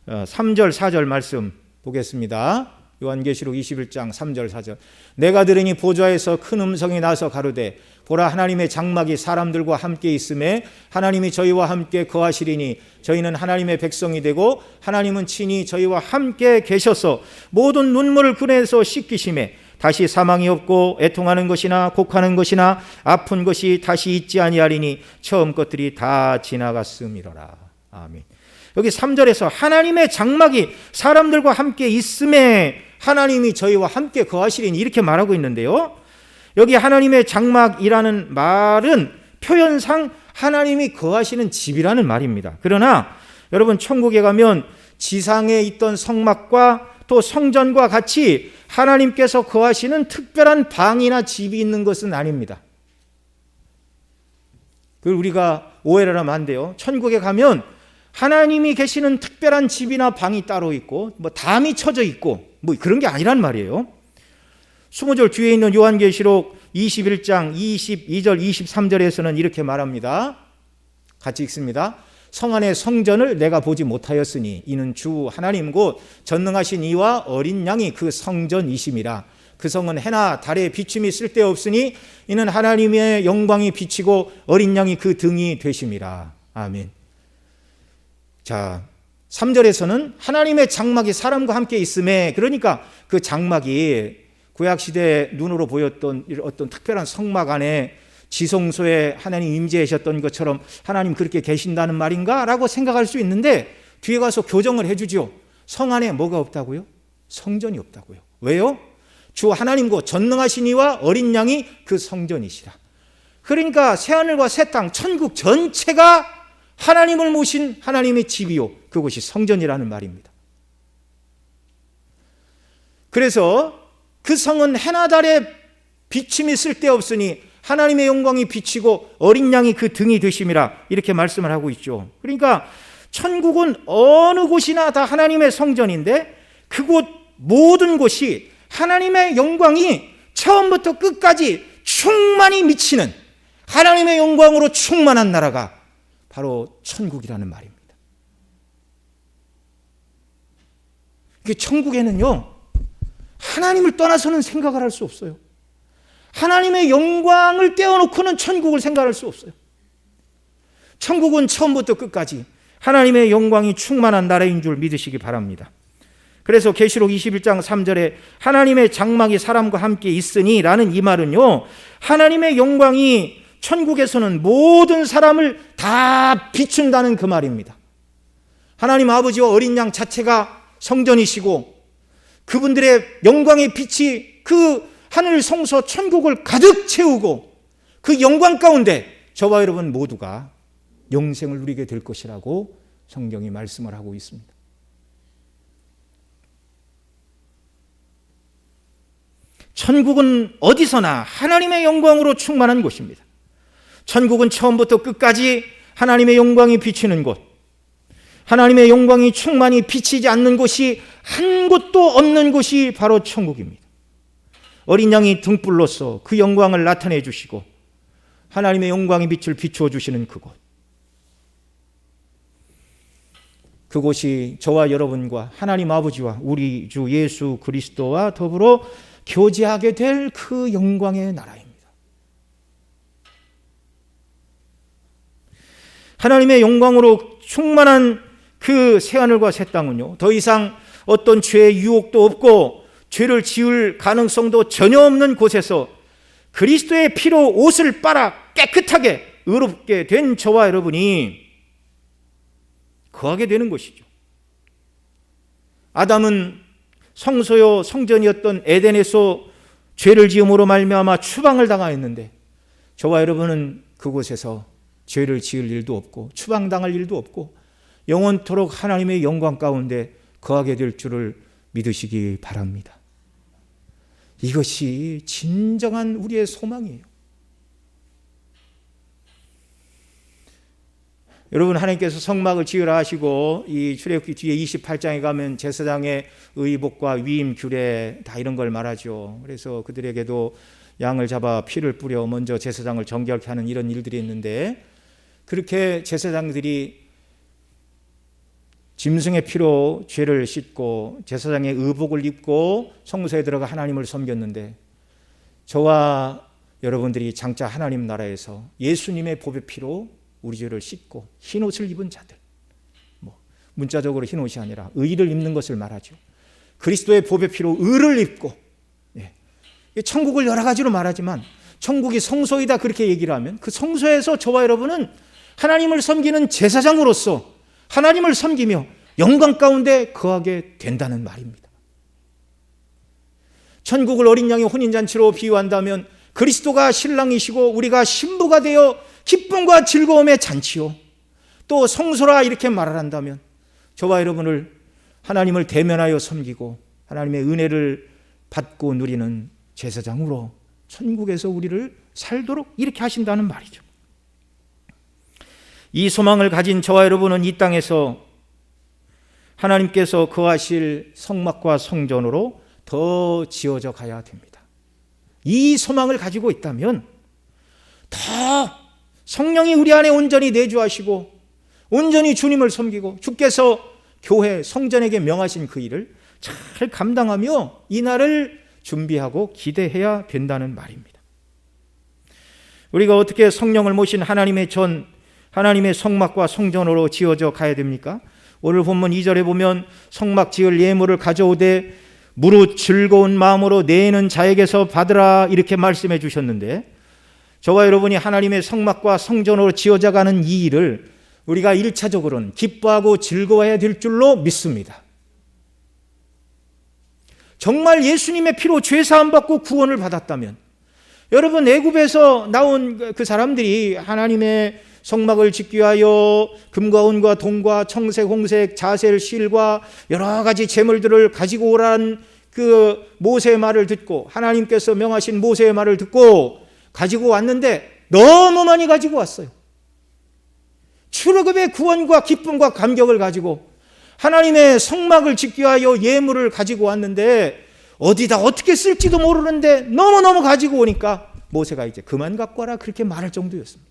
3절 4절 말씀 보겠습니다. 요한계시록 21장 3절 4절. 내가 들으니 보좌에서 큰 음성이 나서 가로되 보라, 하나님의 장막이 사람들과 함께 있음에 하나님이 저희와 함께 거하시리니 저희는 하나님의 백성이 되고 하나님은 친히 저희와 함께 계셔서 모든 눈물을 그네에서 씻기심에 다시 사망이 없고 애통하는 것이나 곡하는 것이나 아픈 것이 다시 있지 아니하리니 처음 것들이 다 지나갔음이로라. 아멘. 여기 3절에서 하나님의 장막이 사람들과 함께 있음에 하나님이 저희와 함께 거하시리니 이렇게 말하고 있는데요, 여기 하나님의 장막이라는 말은 표현상 하나님이 거하시는 집이라는 말입니다. 그러나 여러분, 천국에 가면 지상에 있던 성막과 또 성전과 같이 하나님께서 거하시는 특별한 방이나 집이 있는 것은 아닙니다. 그걸 우리가 오해를 하면 안 돼요. 천국에 가면 하나님이 계시는 특별한 집이나 방이 따로 있고 담이 쳐져 있고 그런 게 아니란 말이에요. 20절 뒤에 있는 요한계시록 21장 22절 23절에서는 이렇게 말합니다. 같이 읽습니다. 성 안의 성전을 내가 보지 못하였으니 이는 주 하나님 곧 전능하신 이와 어린 양이 그 성전이심이라. 그 성은 해나 달의 비춤이 쓸데없으니 이는 하나님의 영광이 비치고 어린 양이 그 등이 되심이라. 아멘. 자, 3절에서는 하나님의 장막이 사람과 함께 있음에, 그러니까 그 장막이 구약시대에 눈으로 보였던 어떤 특별한 성막 안에 지성소에 하나님 임재하셨던 것처럼 하나님 그렇게 계신다는 말인가? 라고 생각할 수 있는데 뒤에 가서 교정을 해주죠. 성 안에 뭐가 없다고요? 성전이 없다고요. 왜요? 주 하나님 곧 전능하신 이와 어린 양이 그 성전이시라. 그러니까 새하늘과 새 땅, 천국 전체가 하나님을 모신 하나님의 집이요, 그것이 성전이라는 말입니다. 그래서 그 성은 해나 달에 비침이 쓸데없으니 하나님의 영광이 비치고 어린 양이 그 등이 되심이라, 이렇게 말씀을 하고 있죠. 그러니까 천국은 어느 곳이나 다 하나님의 성전인데 그곳 모든 곳이 하나님의 영광이 처음부터 끝까지 충만히 미치는 하나님의 영광으로 충만한 나라가 바로 천국이라는 말입니다. 천국에는요, 하나님을 떠나서는 생각을 할 수 없어요. 하나님의 영광을 떼어놓고는 천국을 생각할 수 없어요. 천국은 처음부터 끝까지 하나님의 영광이 충만한 나라인 줄 믿으시기 바랍니다. 그래서 계시록 21장 3절에 하나님의 장막이 사람과 함께 있으니 라는 이 말은요, 하나님의 영광이 천국에서는 모든 사람을 다 비춘다는 그 말입니다. 하나님 아버지와 어린 양 자체가 성전이시고 그분들의 영광의 빛이 그 하늘 성소 천국을 가득 채우고 그 영광 가운데 저와 여러분 모두가 영생을 누리게 될 것이라고 성경이 말씀을 하고 있습니다. 천국은 어디서나 하나님의 영광으로 충만한 곳입니다. 천국은 처음부터 끝까지 하나님의 영광이 비치는 곳, 하나님의 영광이 충만히 비치지 않는 곳이 한 곳도 없는 곳이 바로 천국입니다. 어린 양이 등불로서 그 영광을 나타내 주시고 하나님의 영광의 빛을 비추어 주시는 그곳. 그곳이 저와 여러분과 하나님 아버지와 우리 주 예수 그리스도와 더불어 교제하게 될 그 영광의 나라입니다. 하나님의 영광으로 충만한 그 새하늘과 새 땅은요, 더 이상 어떤 죄의 유혹도 없고 죄를 지을 가능성도 전혀 없는 곳에서 그리스도의 피로 옷을 빨아 깨끗하게 의롭게 된 저와 여러분이 거하게 되는 것이죠. 아담은 성소요 성전이었던 에덴에서 죄를 지음으로 말미암아 추방을 당하였는데, 저와 여러분은 그곳에서 죄를 지을 일도 없고 추방당할 일도 없고 영원토록 하나님의 영광 가운데 거하게 될 줄을 믿으시기 바랍니다. 이것이 진정한 우리의 소망이에요. 여러분, 하나님께서 성막을 지으라 하시고 이 출애굽기 뒤에 28장에 가면 제사장의 의복과 위임 규례 다 이런 걸 말하죠. 그래서 그들에게도 양을 잡아 피를 뿌려 먼저 제사장을 정결케 하는 이런 일들이 있는데, 그렇게 제사장들이 짐승의 피로 죄를 씻고 제사장의 의복을 입고 성소에 들어가 하나님을 섬겼는데, 저와 여러분들이 장차 하나님 나라에서 예수님의 보배 피로 우리 죄를 씻고 흰 옷을 입은 자들, 문자적으로 흰 옷이 아니라 의를 입는 것을 말하죠. 그리스도의 보배 피로 의를 입고, 천국을 여러 가지로 말하지만 천국이 성소이다 그렇게 얘기를 하면 그 성소에서 저와 여러분은 하나님을 섬기는 제사장으로서 하나님을 섬기며 영광 가운데 거하게 된다는 말입니다. 천국을 어린 양의 혼인잔치로 비유한다면 그리스도가 신랑이시고 우리가 신부가 되어 기쁨과 즐거움의 잔치요, 또 성소라 이렇게 말을 한다면 저와 여러분을 하나님을 대면하여 섬기고 하나님의 은혜를 받고 누리는 제사장으로 천국에서 우리를 살도록 이렇게 하신다는 말이죠. 이 소망을 가진 저와 여러분은 이 땅에서 하나님께서 거하실 성막과 성전으로 더 지어져 가야 됩니다. 이 소망을 가지고 있다면 더 성령이 우리 안에 온전히 내주하시고 온전히 주님을 섬기고 주께서 교회 성전에게 명하신 그 일을 잘 감당하며 이 날을 준비하고 기대해야 된다는 말입니다. 우리가 어떻게 성령을 모신 하나님의 성막과 성전으로 지어져 가야 됩니까? 오늘 본문 2절에 보면 성막 지을 예물을 가져오되 무릇 즐거운 마음으로 내는 자에게서 받으라 이렇게 말씀해 주셨는데, 저와 여러분이 하나님의 성막과 성전으로 지어져 가는 이 일을 우리가 1차적으로는 기뻐하고 즐거워해야 될 줄로 믿습니다. 정말 예수님의 피로 죄 사함 받고 구원을 받았다면, 여러분, 애굽에서 나온 그 사람들이 하나님의 성막을 짓기 위하여 금과 은과 동과 청색, 홍색, 자셀, 실과 여러 가지 제물들을 가지고 오라는 그 모세의 말을 듣고, 하나님께서 명하신 모세의 말을 듣고 가지고 왔는데 너무 많이 가지고 왔어요. 출애굽의 구원과 기쁨과 감격을 가지고 하나님의 성막을 짓기 위하여 예물을 가지고 왔는데 어디다 어떻게 쓸지도 모르는데 너무너무 가지고 오니까 모세가 이제 그만 갖고 와라 그렇게 말할 정도였습니다.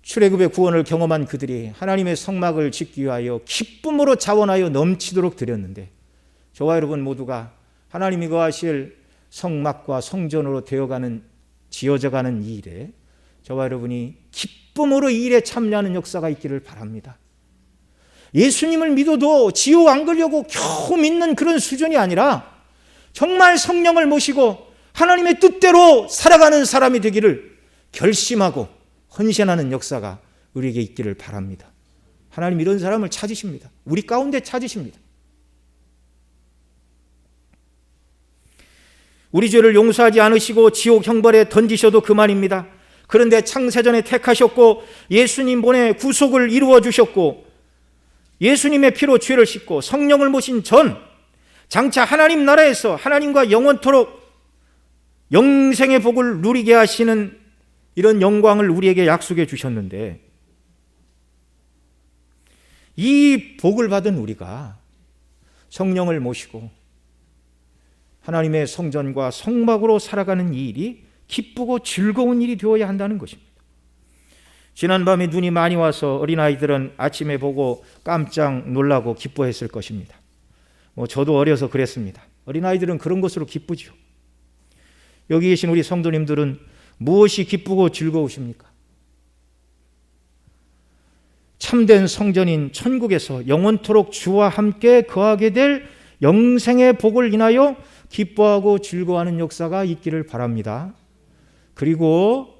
출애굽의 구원을 경험한 그들이 하나님의 성막을 짓기 위하여 기쁨으로 자원하여 넘치도록 드렸는데, 저와 여러분 모두가 하나님이 거하실 성막과 성전으로 지어져가는 이 일에 저와 여러분이 기쁨으로 이 일에 참여하는 역사가 있기를 바랍니다. 예수님을 믿어도 지옥 안 가려고 겨우 믿는 그런 수준이 아니라 정말 성령을 모시고 하나님의 뜻대로 살아가는 사람이 되기를 결심하고 헌신하는 역사가 우리에게 있기를 바랍니다. 하나님 이런 사람을 찾으십니다. 우리 가운데 찾으십니다. 우리 죄를 용서하지 않으시고 지옥 형벌에 던지셔도 그만입니다. 그런데 창세전에 택하셨고 예수님 보내 구속을 이루어 주셨고 예수님의 피로 죄를 씻고 성령을 모신 전 장차 하나님 나라에서 하나님과 영원토록 영생의 복을 누리게 하시는 이런 영광을 우리에게 약속해 주셨는데, 이 복을 받은 우리가 성령을 모시고 하나님의 성전과 성막으로 살아가는 이 일이 기쁘고 즐거운 일이 되어야 한다는 것입니다. 지난밤에 눈이 많이 와서 어린아이들은 아침에 보고 깜짝 놀라고 기뻐했을 것입니다. 저도 어려서 그랬습니다. 어린아이들은 그런 것으로 기쁘죠. 여기 계신 우리 성도님들은 무엇이 기쁘고 즐거우십니까? 참된 성전인 천국에서 영원토록 주와 함께 거하게 될 영생의 복을 인하여 기뻐하고 즐거워하는 역사가 있기를 바랍니다. 그리고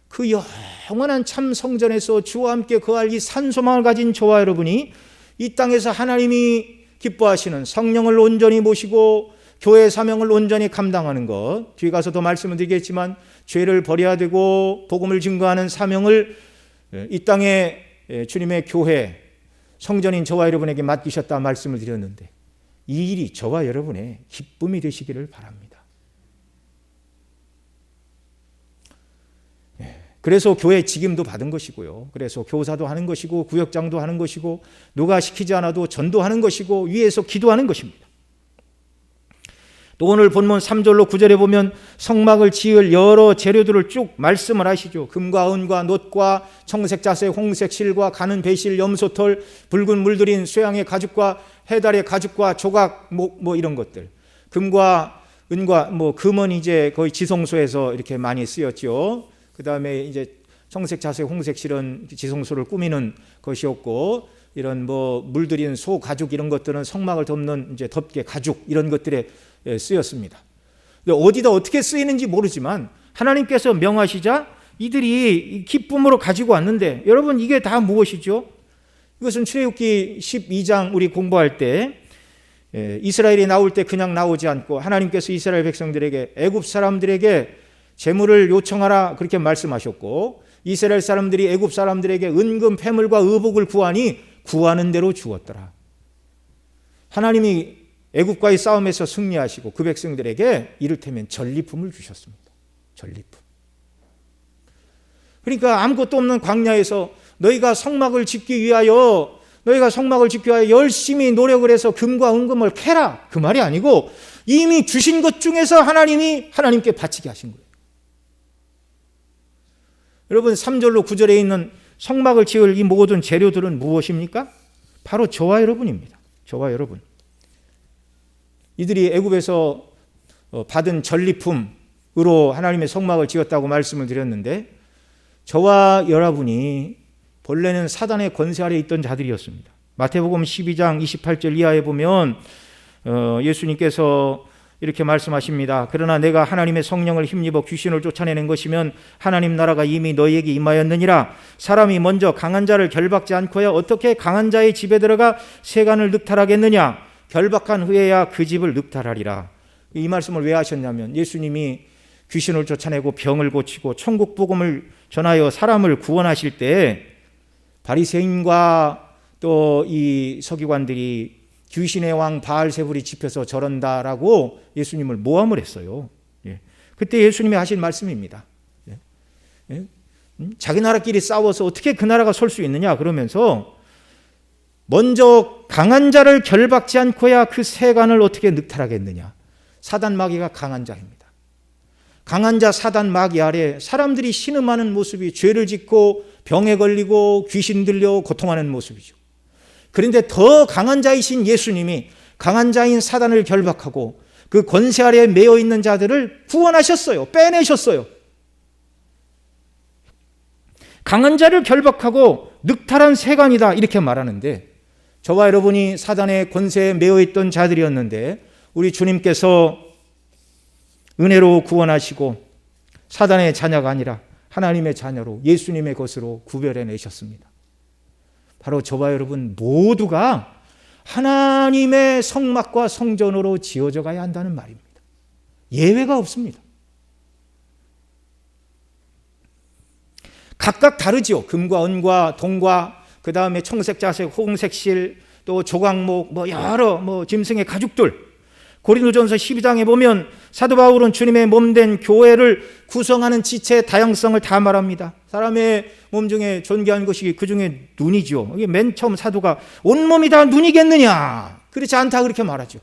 그 영원한 참 성전에서 주와 함께 거할 이 산소망을 가진 저와 여러분이 이 땅에서 하나님이 기뻐하시는 성령을 온전히 모시고 교회의 사명을 온전히 감당하는 것, 뒤에 가서 더 말씀을 드리겠지만 죄를 버려야 되고 복음을 증거하는 사명을 이 땅에 주님의 교회 성전인 저와 여러분에게 맡기셨다 말씀을 드렸는데 이 일이 저와 여러분의 기쁨이 되시기를 바랍니다. 그래서 교회 직임도 받은 것이고요. 그래서 교사도 하는 것이고 구역장도 하는 것이고 누가 시키지 않아도 전도하는 것이고 위에서 기도하는 것입니다. 또 오늘 본문 3절로 9절에 보면 성막을 지을 여러 재료들을 쭉 말씀을 하시죠. 금과 은과 놋과 청색 자색 홍색 실과 가는 배실 염소털 붉은 물들인 쇠양의 가죽과 해달의 가죽과 조각 뭐 이런 것들. 금과 은과 금은 이제 거의 지성소에서 이렇게 많이 쓰였죠. 그 다음에 이제 청색, 자색, 홍색 실은 지성소를 꾸미는 것이었고, 이런 물들인 소 가죽 이런 것들은 성막을 덮는 이제 덮개 가죽 이런 것들에 쓰였습니다. 어디다 어떻게 쓰이는지 모르지만 하나님께서 명하시자 이들이 기쁨으로 가지고 왔는데, 여러분 이게 다 무엇이죠? 이것은 출애굽기 12장 우리 공부할 때 이스라엘이 나올 때 그냥 나오지 않고 하나님께서 이스라엘 백성들에게 애굽 사람들에게 재물을 요청하라 그렇게 말씀하셨고, 이스라엘 사람들이 애굽 사람들에게 은금 패물과 의복을 구하니 구하는 대로 주었더라. 하나님이 애굽과의 싸움에서 승리하시고 그 백성들에게 이를테면 전리품을 주셨습니다. 전리품. 그러니까 아무것도 없는 광야에서 너희가 성막을 짓기 위하여 열심히 노력을 해서 금과 은금을 캐라 그 말이 아니고 이미 주신 것 중에서 하나님께 바치게 하신 거예요. 여러분 3절로 9절에 있는 성막을 지을 이 모든 재료들은 무엇입니까? 바로 저와 여러분입니다. 저와 여러분. 이들이 애굽에서 받은 전리품으로 하나님의 성막을 지었다고 말씀을 드렸는데, 저와 여러분이 본래는 사단의 권세 아래 있던 자들이었습니다. 마태복음 12장 28절 이하에 보면 예수님께서 이렇게 말씀하십니다. 그러나 내가 하나님의 성령을 힘입어 귀신을 쫓아내는 것이면 하나님 나라가 이미 너희에게 임하였느니라. 사람이 먼저 강한 자를 결박지 않고야 어떻게 강한 자의 집에 들어가 세간을 늑탈하겠느냐. 결박한 후에야 그 집을 늑탈하리라. 이 말씀을 왜 하셨냐면 예수님이 귀신을 쫓아내고 병을 고치고 천국 복음을 전하여 사람을 구원하실 때 바리새인과 또 이 서기관들이 귀신의 왕 바알세불이 집혀서 저런다라고 예수님을 모함을 했어요. 그때 예수님이 하신 말씀입니다. 자기 나라끼리 싸워서 어떻게 그 나라가 설 수 있느냐 그러면서 먼저 강한 자를 결박지 않고야 그 세간을 어떻게 늑탈하겠느냐. 사단 마귀가 강한 자입니다. 강한 자 사단 마귀 아래 사람들이 신음하는 모습이 죄를 짓고 병에 걸리고 귀신 들려 고통하는 모습이죠. 그런데 더 강한 자이신 예수님이 강한 자인 사단을 결박하고 그 권세 아래에 매여 있는 자들을 구원하셨어요. 빼내셨어요. 강한 자를 결박하고 늑탈한 세간이다 이렇게 말하는데, 저와 여러분이 사단의 권세에 매여 있던 자들이었는데 우리 주님께서 은혜로 구원하시고 사단의 자녀가 아니라 하나님의 자녀로 예수님의 것으로 구별해내셨습니다. 바로 저와 여러분 모두가 하나님의 성막과 성전으로 지어져 가야 한다는 말입니다. 예외가 없습니다. 각각 다르죠. 금과 은과 동과 그 다음에 청색, 자색, 홍색 실, 또 조각목, 여러 짐승의 가죽들. 고린도전서 12장에 보면 사도 바울은 주님의 몸된 교회를 구성하는 지체의 다양성을 다 말합니다. 사람의 몸 중에 존귀한 것이 그 중에 눈이죠. 이게 맨 처음 사도가 온몸이 다 눈이겠느냐? 그렇지 않다 그렇게 말하죠.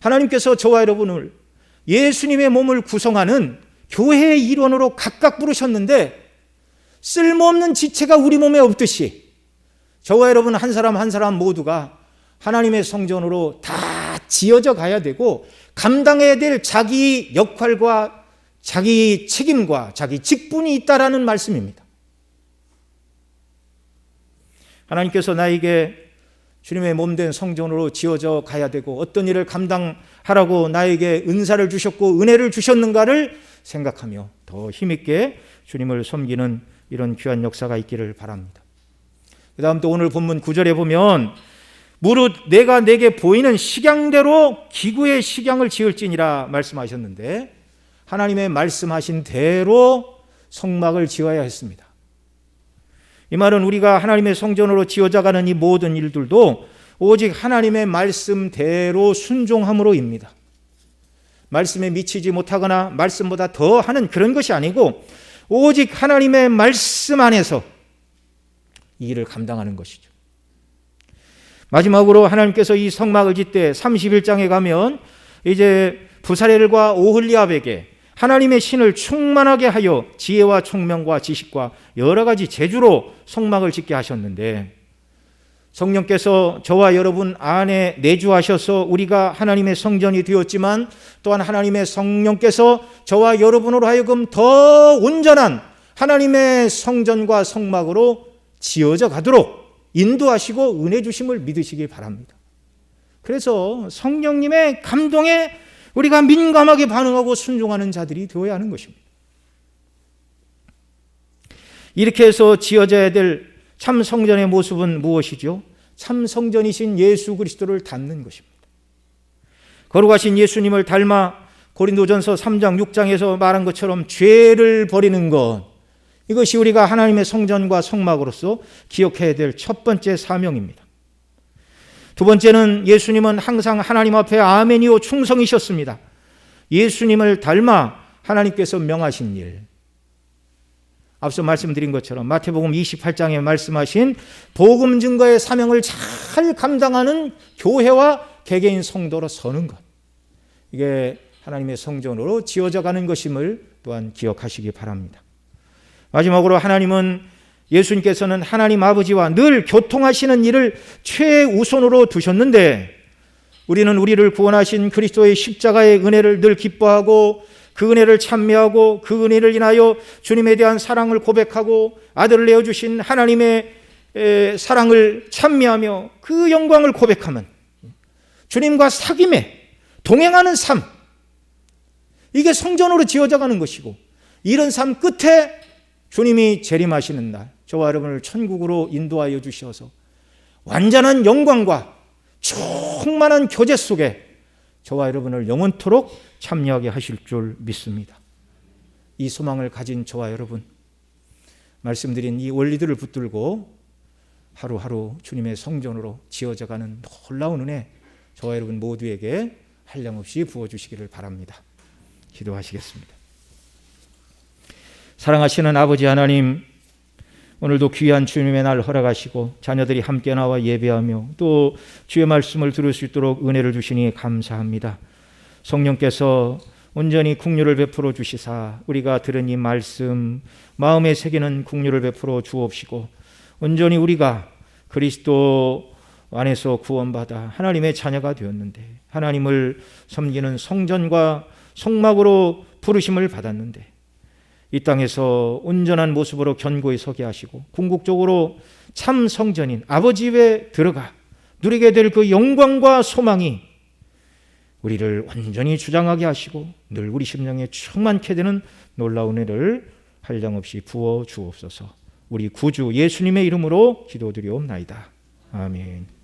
하나님께서 저와 여러분을 예수님의 몸을 구성하는 교회의 일원으로 각각 부르셨는데 쓸모없는 지체가 우리 몸에 없듯이 저와 여러분 한 사람 한 사람 모두가 하나님의 성전으로 다 지어져 가야 되고 감당해야 될 자기 역할과 자기 책임과 자기 직분이 있다라는 말씀입니다. 하나님께서 나에게 주님의 몸된 성전으로 지어져 가야 되고 어떤 일을 감당하라고 나에게 은사를 주셨고 은혜를 주셨는가를 생각하며 더 힘있게 주님을 섬기는 이런 귀한 역사가 있기를 바랍니다. 그 다음 또 오늘 본문 9절에 보면 무릇 내가 내게 보이는 식양대로 기구의 식양을 지을지니라 말씀하셨는데 하나님의 말씀하신 대로 성막을 지어야 했습니다. 이 말은 우리가 하나님의 성전으로 지어져가는 이 모든 일들도 오직 하나님의 말씀대로 순종함으로입니다. 말씀에 미치지 못하거나 말씀보다 더 하는 그런 것이 아니고 오직 하나님의 말씀 안에서 이 일을 감당하는 것이죠. 마지막으로 하나님께서 이 성막을 짓때 31장에 가면 이제 부사렐과 오홀리압에게 하나님의 신을 충만하게 하여 지혜와 총명과 지식과 여러 가지 재주로 성막을 짓게 하셨는데 성령께서 저와 여러분 안에 내주하셔서 우리가 하나님의 성전이 되었지만 또한 하나님의 성령께서 저와 여러분으로 하여금 더 온전한 하나님의 성전과 성막으로 지어져 가도록 인도하시고 은혜 주심을 믿으시기 바랍니다. 그래서 성령님의 감동에 우리가 민감하게 반응하고 순종하는 자들이 되어야 하는 것입니다. 이렇게 해서 지어져야 될 참 성전의 모습은 무엇이죠? 참 성전이신 예수 그리스도를 닮는 것입니다. 거룩하신 예수님을 닮아 고린도전서 3장 6장에서 말한 것처럼 죄를 버리는 것, 이것이 우리가 하나님의 성전과 성막으로서 기억해야 될 첫 번째 사명입니다. 두 번째는 예수님은 항상 하나님 앞에 아멘이요 충성이셨습니다. 예수님을 닮아 하나님께서 명하신 일, 앞서 말씀드린 것처럼 마태복음 28장에 말씀하신 복음 증거의 사명을 잘 감당하는 교회와 개개인 성도로 서는 것, 이게 하나님의 성전으로 지어져 가는 것임을 또한 기억하시기 바랍니다. 마지막으로 하나님은 예수님께서는 하나님 아버지와 늘 교통하시는 일을 최우선으로 두셨는데 우리는 우리를 구원하신 그리스도의 십자가의 은혜를 늘 기뻐하고 그 은혜를 찬미하고 그 은혜를 인하여 주님에 대한 사랑을 고백하고 아들을 내어주신 하나님의 사랑을 찬미하며 그 영광을 고백하면 주님과 사귐에 동행하는 삶, 이게 성전으로 지어져 가는 것이고 이런 삶 끝에 주님이 재림하시는 날 저와 여러분을 천국으로 인도하여 주셔서 완전한 영광과 충만한 교제 속에 저와 여러분을 영원토록 참여하게 하실 줄 믿습니다. 이 소망을 가진 저와 여러분, 말씀드린 이 원리들을 붙들고 하루하루 주님의 성전으로 지어져가는 놀라운 은혜 저와 여러분 모두에게 한량없이 부어주시기를 바랍니다. 기도하시겠습니다. 사랑하시는 아버지 하나님, 오늘도 귀한 주님의 날 허락하시고 자녀들이 함께 나와 예배하며 또 주의 말씀을 들을 수 있도록 은혜를 주시니 감사합니다. 성령께서 온전히 긍휼을 베풀어 주시사 우리가 들은 이 말씀 마음에 새기는 긍휼을 베풀어 주옵시고 온전히 우리가 그리스도 안에서 구원받아 하나님의 자녀가 되었는데 하나님을 섬기는 성전과 성막으로 부르심을 받았는데 이 땅에서 온전한 모습으로 견고히 서게 하시고 궁극적으로 참 성전인 아버지 집에 들어가 누리게 될 그 영광과 소망이 우리를 온전히 주장하게 하시고 늘 우리 심령에 충만케 되는 놀라운 은혜를 한량없이 부어 주옵소서. 우리 구주 예수님의 이름으로 기도드리옵나이다. 아멘.